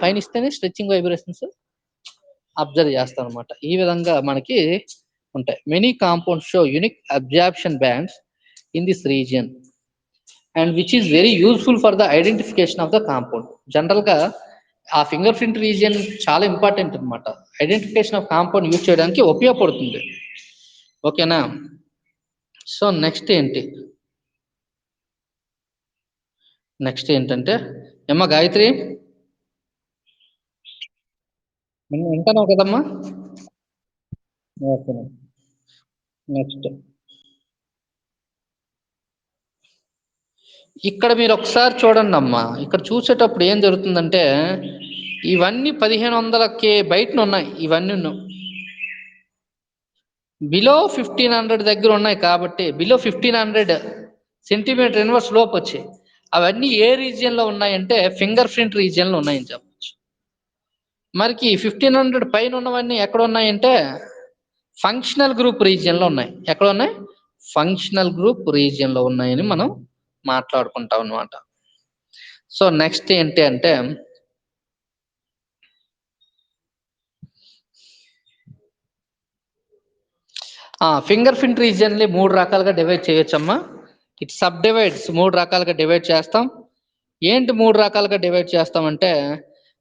పైన ఇస్తేనే స్ట్రెచ్చింగ్ వైబ్రేషన్స్ అబ్జర్వ్ చేస్తాం అనమాట. ఈ విధంగా మనకి ఉంటాయి. Many compounds show unique absorption bands in this region and which is very useful for the identification of the compound. General గా ఆ ఫింగర్ ప్రింట్ రీజియన్ చాలా ఇంపార్టెంట్ అనమాట. ఐడెంటిఫికేషన్ ఆఫ్ కాంపౌండ్ యూజ్ చేయడానికి ఉపయోగపడుతుంది. ఓకేనా? సో నెక్స్ట్ ఏంటంటే ఏమ్మా గాయత్రి, వింటున్నావు కదమ్మా? ఓకే. నెక్స్ట్ ఇక్కడ మీరు ఒకసారి చూడండి అమ్మా. ఇక్కడ చూసేటప్పుడు ఏం జరుగుతుందంటే ఇవన్నీ 1500K బయట ఉన్నాయి. ఇవన్నీ బిలో 1500 దగ్గర ఉన్నాయి కాబట్టి బిలో 1500 సెంటీమీటర్ ఇన్వర్స్ లోపు వచ్చాయి. అవన్నీ ఏ రీజియన్ లో ఉన్నాయంటే ఫింగర్ ప్రింట్ రీజియన్ లో ఉన్నాయని చెప్పచ్చు. మరికి 1500 పైన ఉన్నవన్నీ ఎక్కడ ఉన్నాయంటే ఫంక్షనల్ గ్రూప్ రీజియన్ లో ఉన్నాయి. ఎక్కడ ఉన్నాయి? ఫంక్షనల్ గ్రూప్ రీజియన్ లో ఉన్నాయని మనం మాట్లాడుకుంటాం అన్నమాట. సో నెక్స్ట్ ఏంటి అంటే ఫింగర్ ప్రింట్ రీజియన్ ని 3 రకాలుగా డివైడ్ చేయొచ్చమ్మా. ఇట్ సబ్ డివైడ్స్ 3 రకాలుగా డివైడ్ చేస్తాం. ఏంటి 3 రకాలుగా డివైడ్ చేస్తామంటే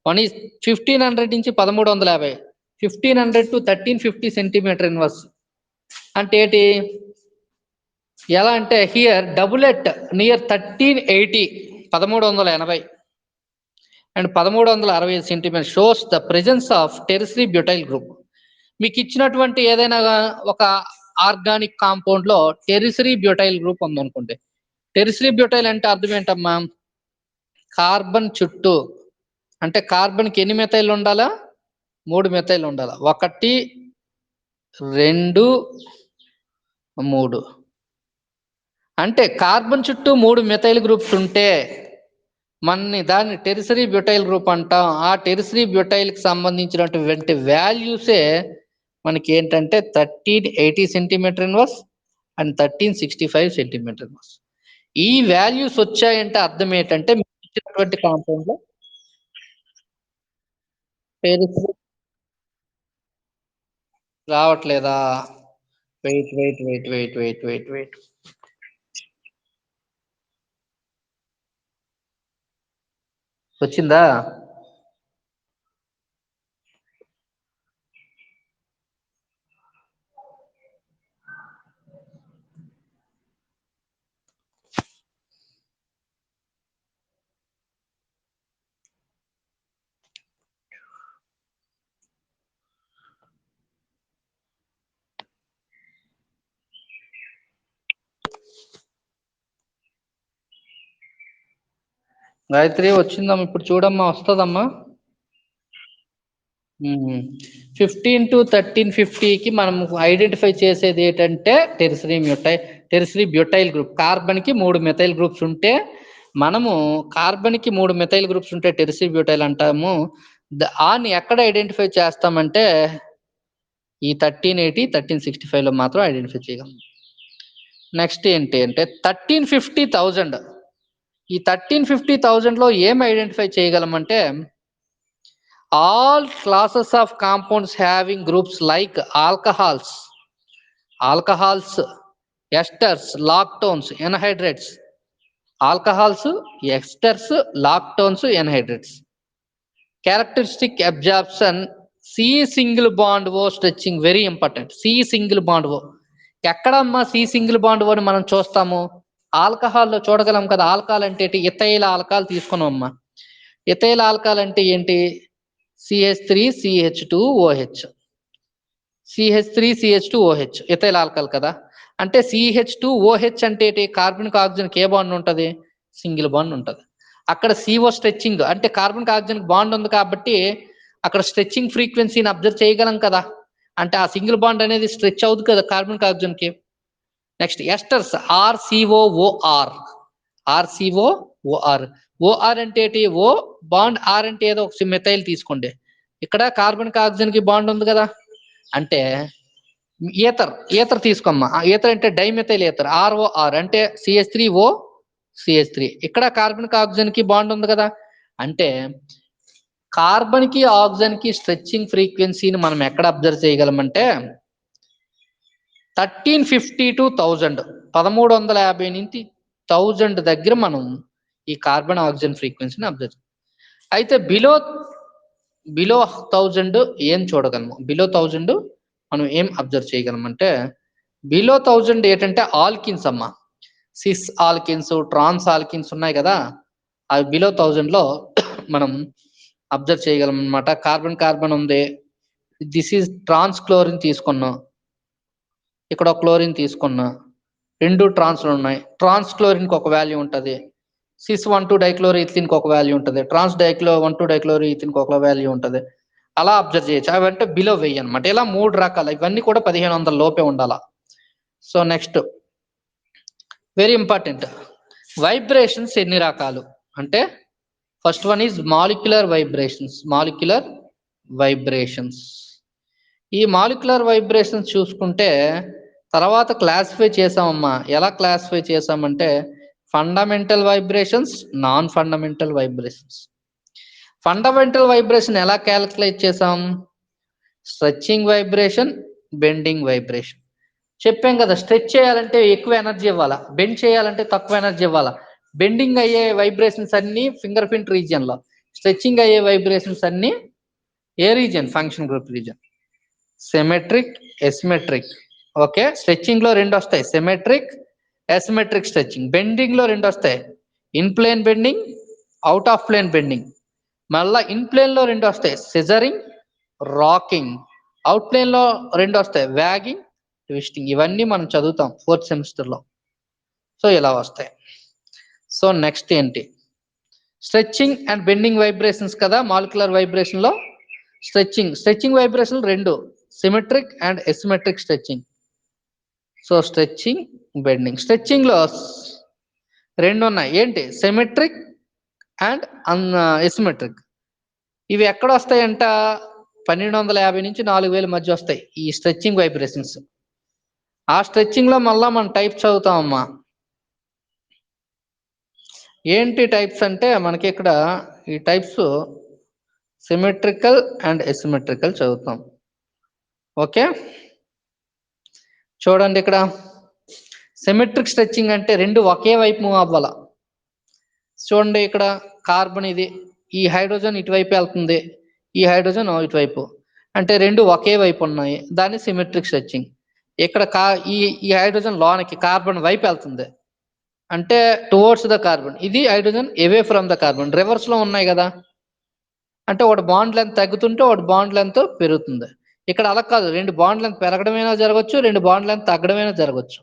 వన్ ఈజ్ 1500 నుంచి 1350, 1500 to 1350 సెంటీమీటర్ ఇన్వర్స్. అంటే ఏంటి? ఎలా అంటే here double at near 1380 1380 and 1360 centimetre shows the presence of tertiary butyl group. మీకు ఇచ్చినటువంటి ఏదైనా ఒక ఆర్గానిక్ కాంపౌండ్ లో టెరిసరీ బ్యూటైల్ గ్రూప్ ఉందనుకోండి. టెరిసరీ బ్యూటైల్ అంటే అర్థం ఏంటమ్మా? కార్బన్ చుట్టూ, అంటే కార్బన్ కి ఎన్ని మెథైల్ ఉండాలా? 3 మెథైల్ ఉండాలా. 1 2 3. అంటే కార్బన్ చుట్టూ 3 మెథైల్ గ్రూప్స్ ఉంటే దాన్ని టెరిసరీ బ్యూటైల్ గ్రూప్ అంటాం. ఆ టెరిసరీ బ్యూటైల్ కి సంబంధించినటువంటి వాల్యూసే మనకి ఏంటంటే 1380 centimetre inverse and 1365 centimetre inverse. ఈ వాల్యూస్ వచ్చాయంటే అర్థం ఏంటంటే మీకు ఇచ్చినటువంటి కాంపౌండ్ లో టెరిసరీ రావట్లేదా? వెయిట్. వచ్చిందా? గాయత్రి వచ్చిందమ్మా, ఇప్పుడు చూడమ్మా, వస్తుందమ్మా. 15 to 1350కి మనం ఐడెంటిఫై చేసేది ఏంటంటే టెరిసరీ బ్యూటైల్ గ్రూప్. కార్బన్ కి 3 మెథైల్ గ్రూప్స్ ఉంటే మనము కార్బన్ కి 3 మెథైల్ గ్రూప్స్ ఉంటే టెరిసరీ బ్యూటైల్ అంటాము. దాన్ని ఎక్కడ ఐడెంటిఫై చేస్తామంటే ఈ 1380 1365 లో మాత్రం ఐడెంటిఫై చేయగలం. నెక్స్ట్ ఏంటి అంటే 1350,000. ఈ 1350,000 లో ఏం identify చేయగలమంటే all classes of compounds having groups like alcohols, esters, lactones, anhydrates. Alcohols, esters, lactones, anhydrates. Characteristic absorption C single bond O stretching, very important. C single bond O. ఎక్కడమ్మా C single bond O ని మనం చూస్తాము? ఆల్కహాల్లో చూడగలం కదా, alcohol అంటే ఏంటి? Ethyl alcohol తీసుకున్నాం అమ్మా. ఇథైల్ ఆల్కహాల్ అంటే ఏంటి? CH3CH2OH. CH3CH2OH ఇథైల్ ఆల్కహాల్ కదా. అంటే CH2OH అంటే ఏంటి? కార్బన్కి ఆక్సిజన్కి ఏ బాండ్ ఉంటుంది? సింగిల్ బాండ్ ఉంటుంది. అక్కడ CO స్ట్రెచ్చింగ్ అంటే కార్బన్కి ఆక్సిజన్కి బాండ్ ఉంది కాబట్టి అక్కడ స్ట్రెచ్చింగ్ ఫ్రీక్వెన్సీని అబ్జర్వ్ చేయగలం కదా. అంటే ఆ సింగిల్ బాండ్ అనేది స్ట్రెచ్ అవుతుంది కదా కార్బన్కి ఆక్సిజన్కి. Next esters RCOOR. RCOOR. OR అంటే ఏంటి? ఓ బాండ్, ఆర్ అంటే ఏదో ఒక మెథైల్ తీసుకోండి. ఇక్కడ కార్బన్కి ఆక్సిజన్కి బాండ్ ఉంది కదా. అంటే ఈథర్ తీసుకోమ్మా. ఈథర్ అంటే డైమెథైల్ ఈథర్. ROR అంటే CH3O CH3. ఇక్కడ కార్బన్కి ఆక్సిజన్కి బాండ్ ఉంది కదా. అంటే కార్బన్కి ఆక్సిజన్కి స్ట్రెచ్చింగ్ ఫ్రీక్వెన్సీని మనం ఎక్కడ అబ్జర్వ్ చేయగలమంటే 1350 to 1000, 1350 నుంచి 1000 దగ్గర మనం ఈ కార్బన్ ఆక్సిజన్ ఫ్రీక్వెన్సీని అబ్జర్వ్. అయితే బిలో 1000 ఏం చూడగలము? బిలో 1000 మనం ఏం అబ్జర్వ్ చేయగలమంటే బిలో 1000 ఏంటంటే ఆల్కిన్స్ అమ్మా. సిస్ ఆల్కిన్స్, ట్రాన్స్ ఆల్కిన్స్ ఉన్నాయి కదా, అవి బిలో 1000లో మనం అబ్జర్వ్ చేయగలం అనమాట. కార్బన్ ఉంది. దిస్ ఈజ్ ట్రాన్స్ క్లోరిన్ తీసుకున్నాం. ఇక్కడ ఒక క్లోరిన్ తీసుకున్నా. 2 ట్రాన్స్లు ఉన్నాయి. ట్రాన్స్ క్లోరిన్కి ఒక వాల్యూ ఉంటుంది. సిస్ 1,2 డైక్లోరోఈథిన్కి ఒక వాల్యూ ఉంటుంది. ట్రాన్స్ 1,2 డైక్లోరోఈథిన్కి ఒక వాల్యూ ఉంటుంది. అలా అబ్జర్వ్ చేయొచ్చు. అవంటే బిలో 1000 అనమాట. ఇలా 3 రకాలు. ఇవన్నీ కూడా 1500 లోపే ఉండాలా. So next very important, vibrations ఎన్ని రకాలు అంటే first one is molecular vibrations. ఈ మాలిక్యులర్ వైబ్రేషన్స్ చూసుకుంటే తర్వాత క్లాసిఫై చేసామమ్మా. ఎలా క్లాసిఫై చేసామంటే fundamental vibrations, non fundamental vibrations. Fundamental vibration ఎలా క్యాలిక్యులేట్ చేసాం? Stretching vibration, bending vibration. చెప్పాం కదా, స్ట్రెచ్ చేయాలంటే ఎక్కువ ఎనర్జీ ఇవ్వాలా, బెండ్ చేయాలంటే తక్కువ ఎనర్జీ ఇవ్వాలా. బెండింగ్ అయ్యే వైబ్రేషన్స్ అన్ని ఫింగర్ ప్రింట్ రీజియన్లో, స్ట్రెచ్చింగ్ అయ్యే వైబ్రేషన్స్ అన్ని ఏ region? Function group region. Symmetric, asymmetric. Okay, stretching లో 2 వస్తాయి, సిమెట్రిక్, ఎసిమెట్రిక్ స్ట్రెచ్చింగ్. బెండింగ్ లో 2 వస్తాయి, in plane bending, out of plane bending. మళ్ళా ఇన్ ప్లేన్ లో 2 వస్తాయి, సిజరింగ్, రాకింగ్. అవుట్ ప్లేన్ లో 2 వస్తాయి, వ్యాగింగ్, ట్విస్టింగ్. ఇవన్నీ మనం చదువుతాం 4th సెమిస్టర్లో. సో ఇలా వస్తాయి. సో నెక్స్ట్ ఏంటి? స్ట్రెచ్చింగ్ అండ్ బెండింగ్ వైబ్రేషన్స్ కదా. మాలిక్యులర్ వైబ్రేషన్ లో stretching vibration 2, symmetric and asymmetric stretching. So stretching, bending. Stretching లో 2 ఉన్నాయి, ఏంటి? Symmetric and asymmetric. ఇవి ఎక్కడ వస్తాయంట? 1250 నుంచి 4000 మధ్య వస్తాయి ఈ స్ట్రెచ్చింగ్ వైబ్రేషన్స్. ఆ స్ట్రెచ్చింగ్ లో మళ్ళా మనం టైప్ చదువుతామమ్మా. ఏంటి టైప్స్ అంటే మనకి ఇక్కడ ఈ టైప్స్ సిమెట్రికల్ అండ్ ఎసిమెట్రికల్ చదువుతాం. ఓకే, చూడండి ఇక్కడ సిమెట్రిక్ స్ట్రెచ్చింగ్ అంటే 2 ఒకే వైపు మూవ్ అవ్వాల. చూడండి ఇక్కడ కార్బన్ ఇది, ఈ హైడ్రోజన్ ఇటువైపు వెళ్తుంది, ఈ హైడ్రోజన్ ఇటువైపు, అంటే 2 ఒకే వైపు ఉన్నాయి, దాన్ని సిమెట్రిక్ స్ట్రెచ్చింగ్. ఇక్కడ ఈ హైడ్రోజన్ లోనికి కార్బన్ వైపు వెళ్తుంది, అంటే టువర్డ్స్ ద కార్బన్. ఇది hydrogen away from the carbon, reverse లో ఉన్నాయి కదా. అంటే ఒకటి బాండ్ లెంత్ తగ్గుతుంటే ఒకటి బాండ్ లెంత్ పెరుగుతుంది. ఇక్కడ అలా కాదు, 2 బాండ్ లెంత్ పెరగడమైనా జరగవచ్చు, 2 బాండ్ లెంత్ తగ్గడమైనా జరగవచ్చు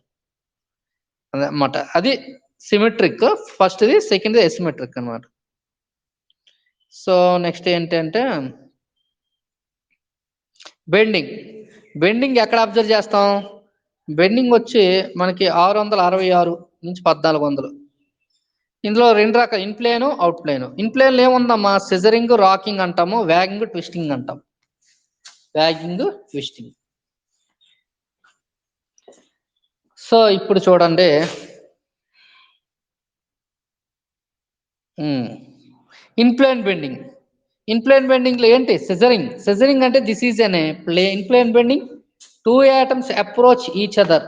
అన్నమాట. అది సిమెట్రిక్ ఫస్ట్ది, సెకండ్ది ఎసిమెట్రిక్ అన్నమాట. సో నెక్స్ట్ ఏంటంటే బెండింగ్ ఎక్కడ అబ్జర్వ్ చేస్తాం? బెండింగ్ వచ్చి మనకి 666 నుంచి 1400. ఇందులో 2 రకాలు, in plane, out plane. In plane ఏముందమ్మా? సిజరింగ్, రాకింగ్ అంటాము, వ్యాగింగ్, ట్విస్టింగ్ అంటాం. సో ఇప్పుడు చూడండి, ఇన్ ప్లేన్ బెండింగ్ లో ఏంటి? సిజరింగ్ అంటే దిస్ ఈజ్ అనే in plane bending 2 atoms approach each other.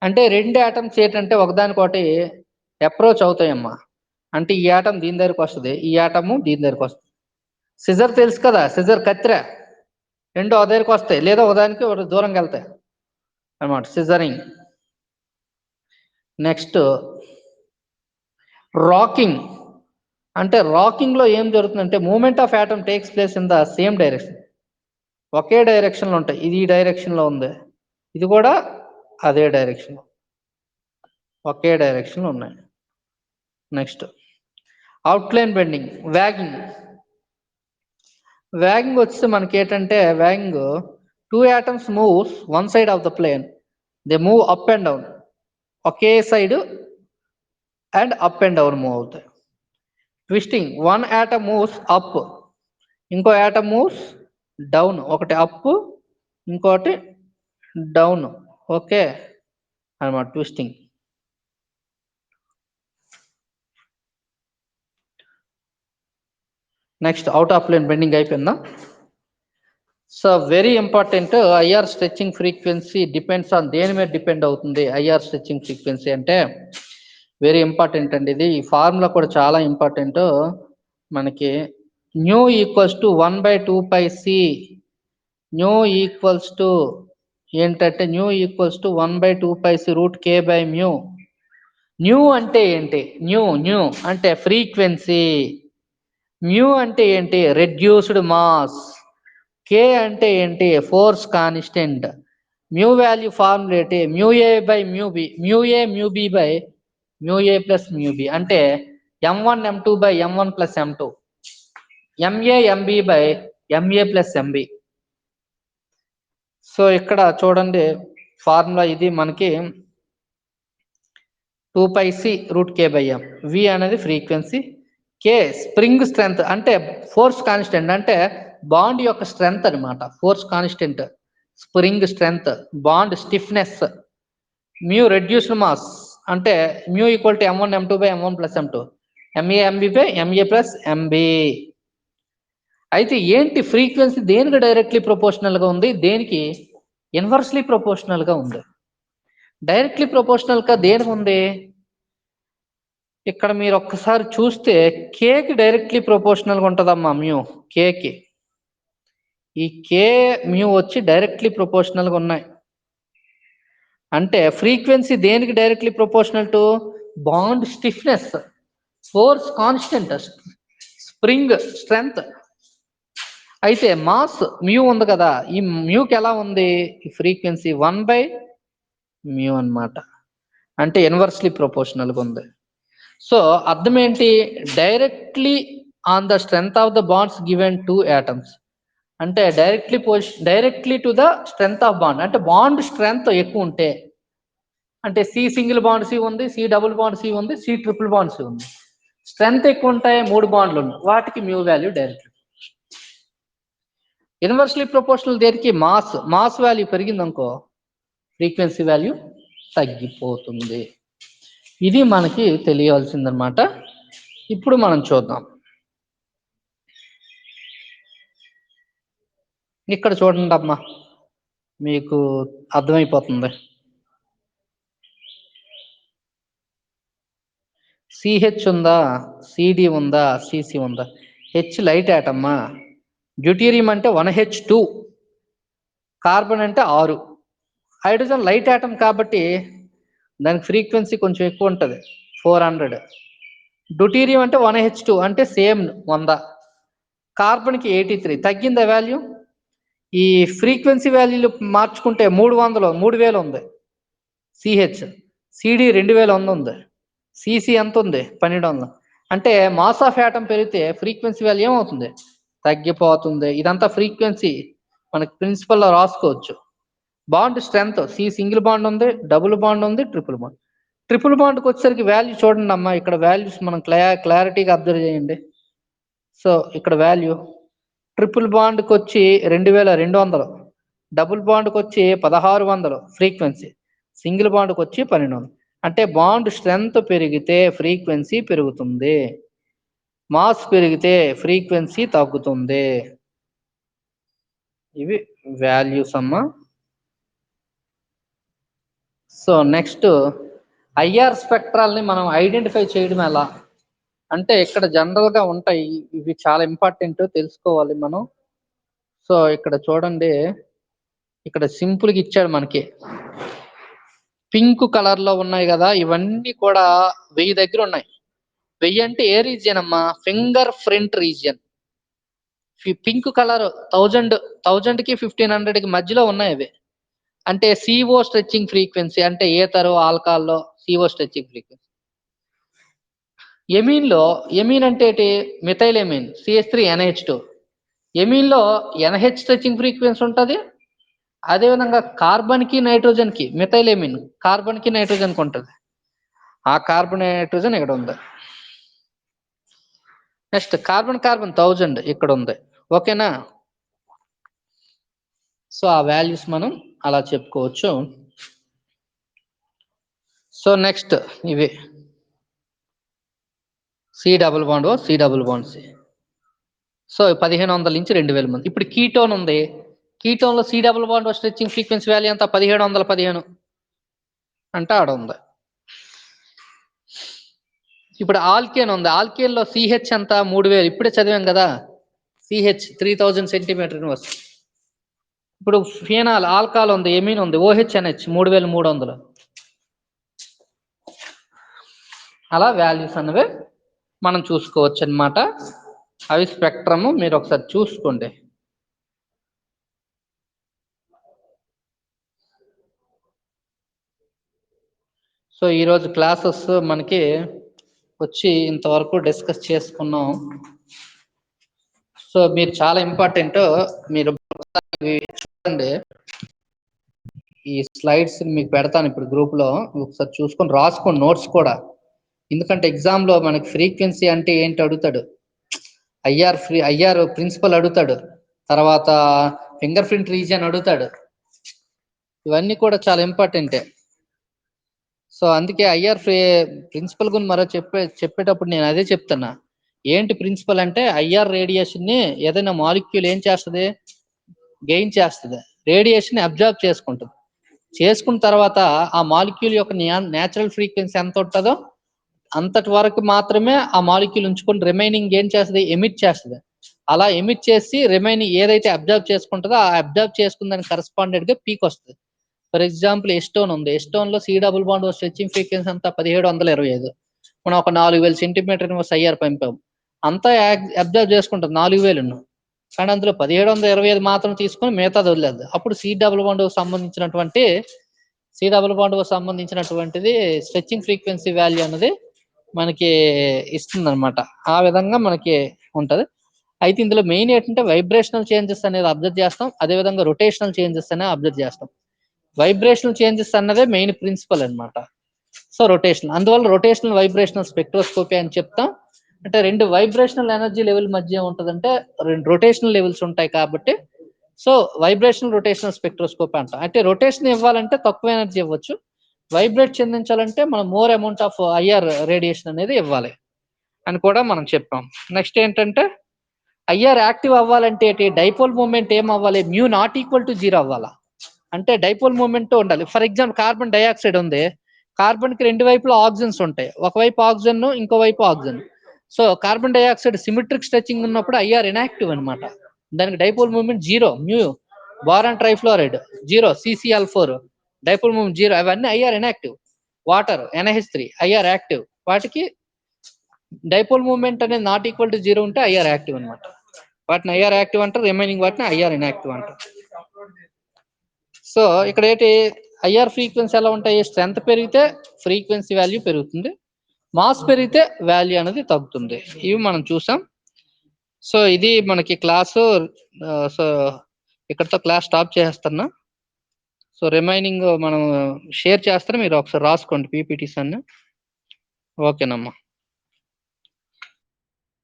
అంటే 2 atoms ఏంటంటే ఒకదానికొకటి అప్రోచ్ అవుతాయమ్మా. అంటే ఈ ఆటం దీని దగ్గరకు వస్తుంది, ఈ ఆటము దీని దగ్గరకు వస్తుంది. సిజర్ తెలుసు కదా, సిజర్ కత్తిర, 2 ఒక దగ్గరకు వస్తాయి, లేదా ఒకదానికి ఒకటి దూరంగా వెళ్తాయి అన్నమాట, సిజరింగ్. నెక్స్ట్ రాకింగ్ అంటే రాకింగ్లో ఏం జరుగుతుందంటే moment of atom takes place in the same direction. ఒకే డైరెక్షన్లో ఉంటాయి. ఇది ఈ డైరెక్షన్లో ఉంది, ఇది కూడా అదే డైరెక్షన్, ఒకే డైరెక్షన్లో ఉన్నాయి. Next out plane bending, wagging. Wagging వచ్చి మనకి ఏంటంటే wagging 2 atoms moves one side of the plane, they move up and down, ఒకే side and up and down move అవుతాయి. ట్విస్టింగ్, 1 atom మూవ్స్ అప్, ఇంకో atom మూవ్స్ డౌన్, ఒకటి up ఇంకోటి down, okay అన్నమాట twisting. Next out of plane bending అయిపోయిందా? So very important, IR stretching frequency depends on దేని మీద depend అవుతుంది? IR stretching frequency అంటే వెరీ ఇంపార్టెంట్ అండి. ఇది ఈ ఫార్ములా కూడా చాలా ఇంపార్టెంట్ మనకి. Nu equals to 1/2πc, nu equals to ఏంటంటే nu equals to 1/2πc root k by mu. Nu అంటే ఏంటి? న్యూ అంటే ఫ్రీక్వెన్సీ, మ్యూ అంటే ఏంటి? రెడ్యూస్డ్ మాస్, కే అంటే ఏంటి? Force constant. Mu value formula ఏంటి? Mu a by mu b, mu a mu b by mu a plus mu b, అంటే m1 m2 by m1 plus m2, m a m b by m a plus m b. So ఇక్కడ చూడండి formula ఇది మనకి 2πc root k by m. V అనేది frequency, k spring strength అంటే force constant, అంటే bond యొక్క strength అనమాట. Force constant, spring strength, bond stiffness. Mu reduced mass అంటే mu equal to m1 m2 by m1 plus m2, m a m b by m a plus MB. అయితే ఏంటి frequency దేనికి directly ప్రపోర్షనల్గా ఉంది, దేనికి ఇన్వర్స్లీ ప్రపోర్షనల్గా ఉంది? డైరెక్ట్లీ ప్రపోర్షనల్గా దేనికి ఉంది? ఇక్కడ మీరు ఒక్కసారి చూస్తే కేకి డైరెక్ట్లీ ప్రపోర్షనల్గా ఉంటుందమ్మా మ్యూ, కేకి. ఈ కే మ్యూ వచ్చి డైరెక్ట్లీ ప్రపోర్షనల్గా ఉన్నాయి. అంటే ఫ్రీక్వెన్సీ దేనికి directly proportional to? Bond stiffness, force constant, spring strength. అయితే మాస్ మ్యూ ఉంది కదా, ఈ మ్యూకి ఎలా ఉంది ఈ ఫ్రీక్వెన్సీ? 1/μ అన్నమాట, అంటే ఇన్వర్స్లీ ప్రపోర్షనల్గా ఉంది. సో అర్థం ఏంటి? Directly on the strength of the bonds given 2 atoms, అంటే directly to the strength of bond, అంటే బాండ్ స్ట్రెంగ్త్ ఎక్కువ ఉంటే, అంటే సి సింగిల్ బాండ్ సి ఉంది, సి డబుల్ బాండ్ సి ఉంది, సి ట్రిపుల్ బాండ్ సి ఉంది, స్ట్రెంగ్త్ ఎక్కువ ఉంటాయి, 3 బాండ్లు ఉన్నాయి, వాటికి mu value direct. Inversely proportional దేనికి? మాస్ వాల్యూ పెరిగిందనుకో ఫ్రీక్వెన్సీ వాల్యూ తగ్గిపోతుంది. ఇది మనకి తెలియాల్సిందనమాట. ఇప్పుడు మనం చూద్దాం. ఇక్కడ చూడండి అమ్మా, మీకు అర్థమైపోతుంది. సిహెచ్ ఉందా, సిడి ఉందా, సిసి ఉందా? హెచ్ లైట్ యాటమ్మా, డ్యూటీరియం అంటే 1H2, కార్బన్ అంటే 6, హైడ్రోజన్ లైట్ యాటమ్ కాబట్టి దానికి ఫ్రీక్వెన్సీ కొంచెం ఎక్కువ ఉంటుంది 400. డ్యూటీరియం అంటే 1H2 అంటే సేమ్ 100, కార్బన్కి 83. తగ్గిందా వాల్యూ? ఈ ఫ్రీక్వెన్సీ వాల్యూలు మార్చుకుంటే 3000 ఉంది సిహెచ్, సిడి 2100 ఉంది, సిసి ఎంత ఉంది? 1200. అంటే మాస్ ఆఫ్ యాటమ్ పెరిగితే ఫ్రీక్వెన్సీ వాల్యూ ఏమవుతుంది? తగ్గిపోతుంది. ఇదంతా ఫ్రీక్వెన్సీ మనకి ప్రిన్సిపల్లో రాసుకోవచ్చు. Bond strength, C single bond ఉంది, డబుల్ బాండ్ ఉంది, ట్రిపుల్ బాండ్. ట్రిపుల్ బాండ్కి వచ్చేసరికి వాల్యూ చూడండి అమ్మా, ఇక్కడ వాల్యూస్ మనం క్లారిటీగా అబ్జర్వ్ చేయండి. సో ఇక్కడ వాల్యూ ట్రిపుల్ బాండ్కి వచ్చి 2200, డబుల్ బాండ్కి వచ్చి 1600 ఫ్రీక్వెన్సీ, సింగిల్ బాండ్కి వచ్చి 1200. అంటే బాండ్ స్ట్రెంగ్త్ పెరిగితే ఫ్రీక్వెన్సీ పెరుగుతుంది, మాస్ పెరిగితే ఫ్రీక్వెన్సీ తగ్గుతుంది. ఇవి వాల్యూస్ అమ్మా. సో నెక్స్ట్ ఐఆర్ స్పెక్ట్రాల్ని మనం ఐడెంటిఫై చేయడం ఎలా అంటే ఇక్కడ జనరల్గా ఉంటాయి, ఇవి చాలా ఇంపార్టెంట్ తెలుసుకోవాలి మనం. సో ఇక్కడ చూడండి, ఇక్కడ సింపుల్గా ఇచ్చాడు మనకి, పింక్ కలర్లో ఉన్నాయి కదా, ఇవన్నీ కూడా 1000 దగ్గర ఉన్నాయి. 1000 అంటే ఏ రీజియన్ అమ్మా? Finger print region. Pink colour 1000 కి 1500 కి మధ్యలో ఉన్నాయి అవి. అంటే CO స్ట్రెచ్చింగ్ ఫ్రీక్వెన్సీ అంటే ఈథర్, ఆల్కహాల్లో CO స్ట్రెచ్చింగ్ ఫ్రీక్వెన్సీ. ఎమీన్ అంటే ఏంటి? Methyl amine CH3NH2. ఎమీన్లో NH స్ట్రెచ్చింగ్ ఫ్రీక్వెన్సీ ఉంటుంది. అదేవిధంగా కార్బన్ కి నైట్రోజన్ కి మిథైల్ ఎమీన్ కార్బన్ కి నైట్రోజన్ కి ఉంటుంది. ఆ కార్బన్ నైట్రోజన్ ఇక్కడ ఉంది. నెక్స్ట్ కార్బన్ 1000 ఇక్కడ ఉంది. ఓకేనా? సో ఆ వాల్యూస్ మనం అలా చెప్పుకోవచ్చు. సో నెక్స్ట్ ఇవి C double bond O, C double bond C. So 1500 నుంచి 2000 మంది. ఇప్పుడు కీటోన్ ఉంది. కీటోన్లో C double bond O stretching frequency value ఎంత? 1715 అంటే ఆడ ఉంది. ఇప్పుడు ఆల్కేన్ ఉంది. ఆల్కేన్లో CH ఎంత? 3000. ఇప్పుడే చదివాం కదా, CH 3000 సెంటీమీటర్ ఇన్వర్స్. ఇప్పుడు ఫినాల్ ఆల్కహాల్ ఉంది, ఎమీన్ ఉంది, OHNH 3300. అలా వాల్యూస్ అనేవి మనం చూసుకోవచ్చు అన్నమాట. అవి స్పెక్ట్రమ్ మీరు ఒకసారి చూసుకోండి. సో ఈరోజు క్లాసెస్ మనకి వచ్చి ఇంతవరకు డిస్కస్ చేసుకున్నాం. సో మీరు చాలా ఇంపార్టెంట్, మీరు చూడండి. ఈ స్లైడ్స్ మీకు పెడతాను ఇప్పుడు గ్రూప్ లో, ఒకసారి చూసుకొని రాసుకోండి నోట్స్ కూడా. ఎందుకంటే ఎగ్జామ్ లో మనకి ఫ్రీక్వెన్సీ అంటే ఏంటి అడుగుతాడు, ఐఆర్ ప్రిన్సిపల్ అడుగుతాడు, తర్వాత ఫింగర్ ప్రింట్ రీజియన్ అడుగుతాడు. ఇవన్నీ కూడా చాలా ఇంపార్టెంటే. సో అందుకే ఐఆర్ ప్రిన్సిపల్ గురించి మరో చెప్పేటప్పుడు నేను అదే చెప్తున్నా. ఏంటి ప్రిన్సిపల్ అంటే ఐఆర్ రేడియేషన్ ని ఏదైనా మాలిక్యూల్ ఏం చేస్తుంది? గెయిన్ చేస్తుంది. రేడియేషన్ అబ్జర్వ్ చేసుకుంటుంది. చేసుకున్న తర్వాత ఆ మాలిక్యూల్ యొక్క న్యాచురల్ ఫ్రీక్వెన్సీ ఎంత ఉంటుందో అంతటి వరకు మాత్రమే ఆ మాలిక్యూల్ ఉంచుకొని రిమైనింగ్ ఏం చేస్తుంది? ఎమిట్ చేస్తుంది. అలా ఎమిట్ చేసి రిమైనింగ్ ఏదైతే అబ్జర్వ్ చేసుకుంటుందో ఆ అబ్జర్వ్ చేసుకున్న దానికి కరెస్పాండెంట్ గా పీక్ వస్తుంది. ఫర్ ఎగ్జాంపుల్ ఎస్టోన్ ఉంది. ఎస్టోన్ లో C double bond stretching frequency అంతా 1725. మనం ఒక 4000 సెంటీమీటర్ ఐఆర్ పంపాం, అంతా అబ్జర్వ్ చేసుకుంటుంది 4000. కానీ అందులో 1725 మాత్రం తీసుకొని మిగతాది వదిలేదు. అప్పుడు C డబుల్ బాండ్ సంబంధించినటువంటిది స్ట్రెచ్చింగ్ ఫ్రీక్వెన్సీ వాల్యూ అనేది మనకి ఇస్తుంది అనమాట. ఆ విధంగా మనకి ఉంటది. అయితే ఇందులో మెయిన్ ఏంటంటే వైబ్రేషనల్ చేంజెస్ అనేది అబ్జర్వ్ చేస్తాం, అదేవిధంగా రొటేషనల్ చేంజెస్ అనేది అబ్జర్వ్ చేస్తాం. వైబ్రేషనల్ చేంజెస్ అన్నదే మెయిన్ ప్రిన్సిపల్ అనమాట. సో రొటేషన్, అందువల్ల రొటేషనల్ వైబ్రేషనల్ స్పెక్ట్రోస్కోపీ అని చెప్తాం. అంటే రెండు వైబ్రేషనల్ ఎనర్జీ లెవెల్ మధ్య ఉంటుందంటే రెండు రొటేషనల్ లెవెల్స్ ఉంటాయి కాబట్టి సో వైబ్రేషనల్ రొటేషనల్ స్పెక్ట్రోస్కోపీ అంటాం. అంటే రొటేషన్ ఇవ్వాలంటే తక్కువ ఎనర్జీ ఇవ్వచ్చు, వైబ్రేట్ చెందించాలంటే మనం more amount of IR radiation అనేది ఇవ్వాలి అని కూడా మనం చెప్పాం. నెక్స్ట్ ఏంటంటే ఐఆర్ యాక్టివ్ అవ్వాలంటే డైపోల్ మూమెంట్ ఏం అవ్వాలి? మ్యూ నాట్ ఈక్వల్ టు 0 అవ్వాలా. అంటే డైపోల్ మూమెంట్ ఉండాలి. ఫర్ ఎగ్జాంపుల్ కార్బన్ డైఆక్సైడ్ ఉంది, కార్బన్ కి రెండు వైపులా ఆక్సిజన్స్ ఉంటాయి, ఒకవైపు ఆక్సిజన్ ఇంకో వైపు oxygen. So carbon dioxide symmetric stretching ఉన్నప్పుడు ఐఆర్ ఇనాక్టివ్ అనమాట. దానికి dipole moment 0. Mu boron trifluoride 0, CCl4 dipole moment 0. అవన్నీ IR inactive. Water NH3 IR active. వాటికి డైపోల్ మూమెంట్ అనేది నాట్ ఈక్వల్ టు 0 ఉంటే ఐఆర్ యాక్టివ్ అనమాట. వాటిని ఐఆర్ యాక్టివ్ అంటారు, రిమైనింగ్ వాటిని ఐఆర్ ఇనాక్టివ్ అంటారు. సో ఇక్కడ ఏంటి ఐఆర్ ఫ్రీక్వెన్సీ ఎలా ఉంటాయి? స్ట్రెంత్ పెరిగితే ఫ్రీక్వెన్సీ వాల్యూ పెరుగుతుంది, మాస్ పెరిగితే వాల్యూ అనేది తగ్గుతుంది. ఇవి మనం చూసాం. సో ఇది మనకి క్లాసు. సో ఇక్కడతో క్లాస్ స్టాప్ చేస్తున్నా. సో రిమైనింగ్ మనం షేర్ చేస్తాను, మీరు ఒకసారి రాసుకోండి PPTs అన్ని. ఓకేనమ్మా.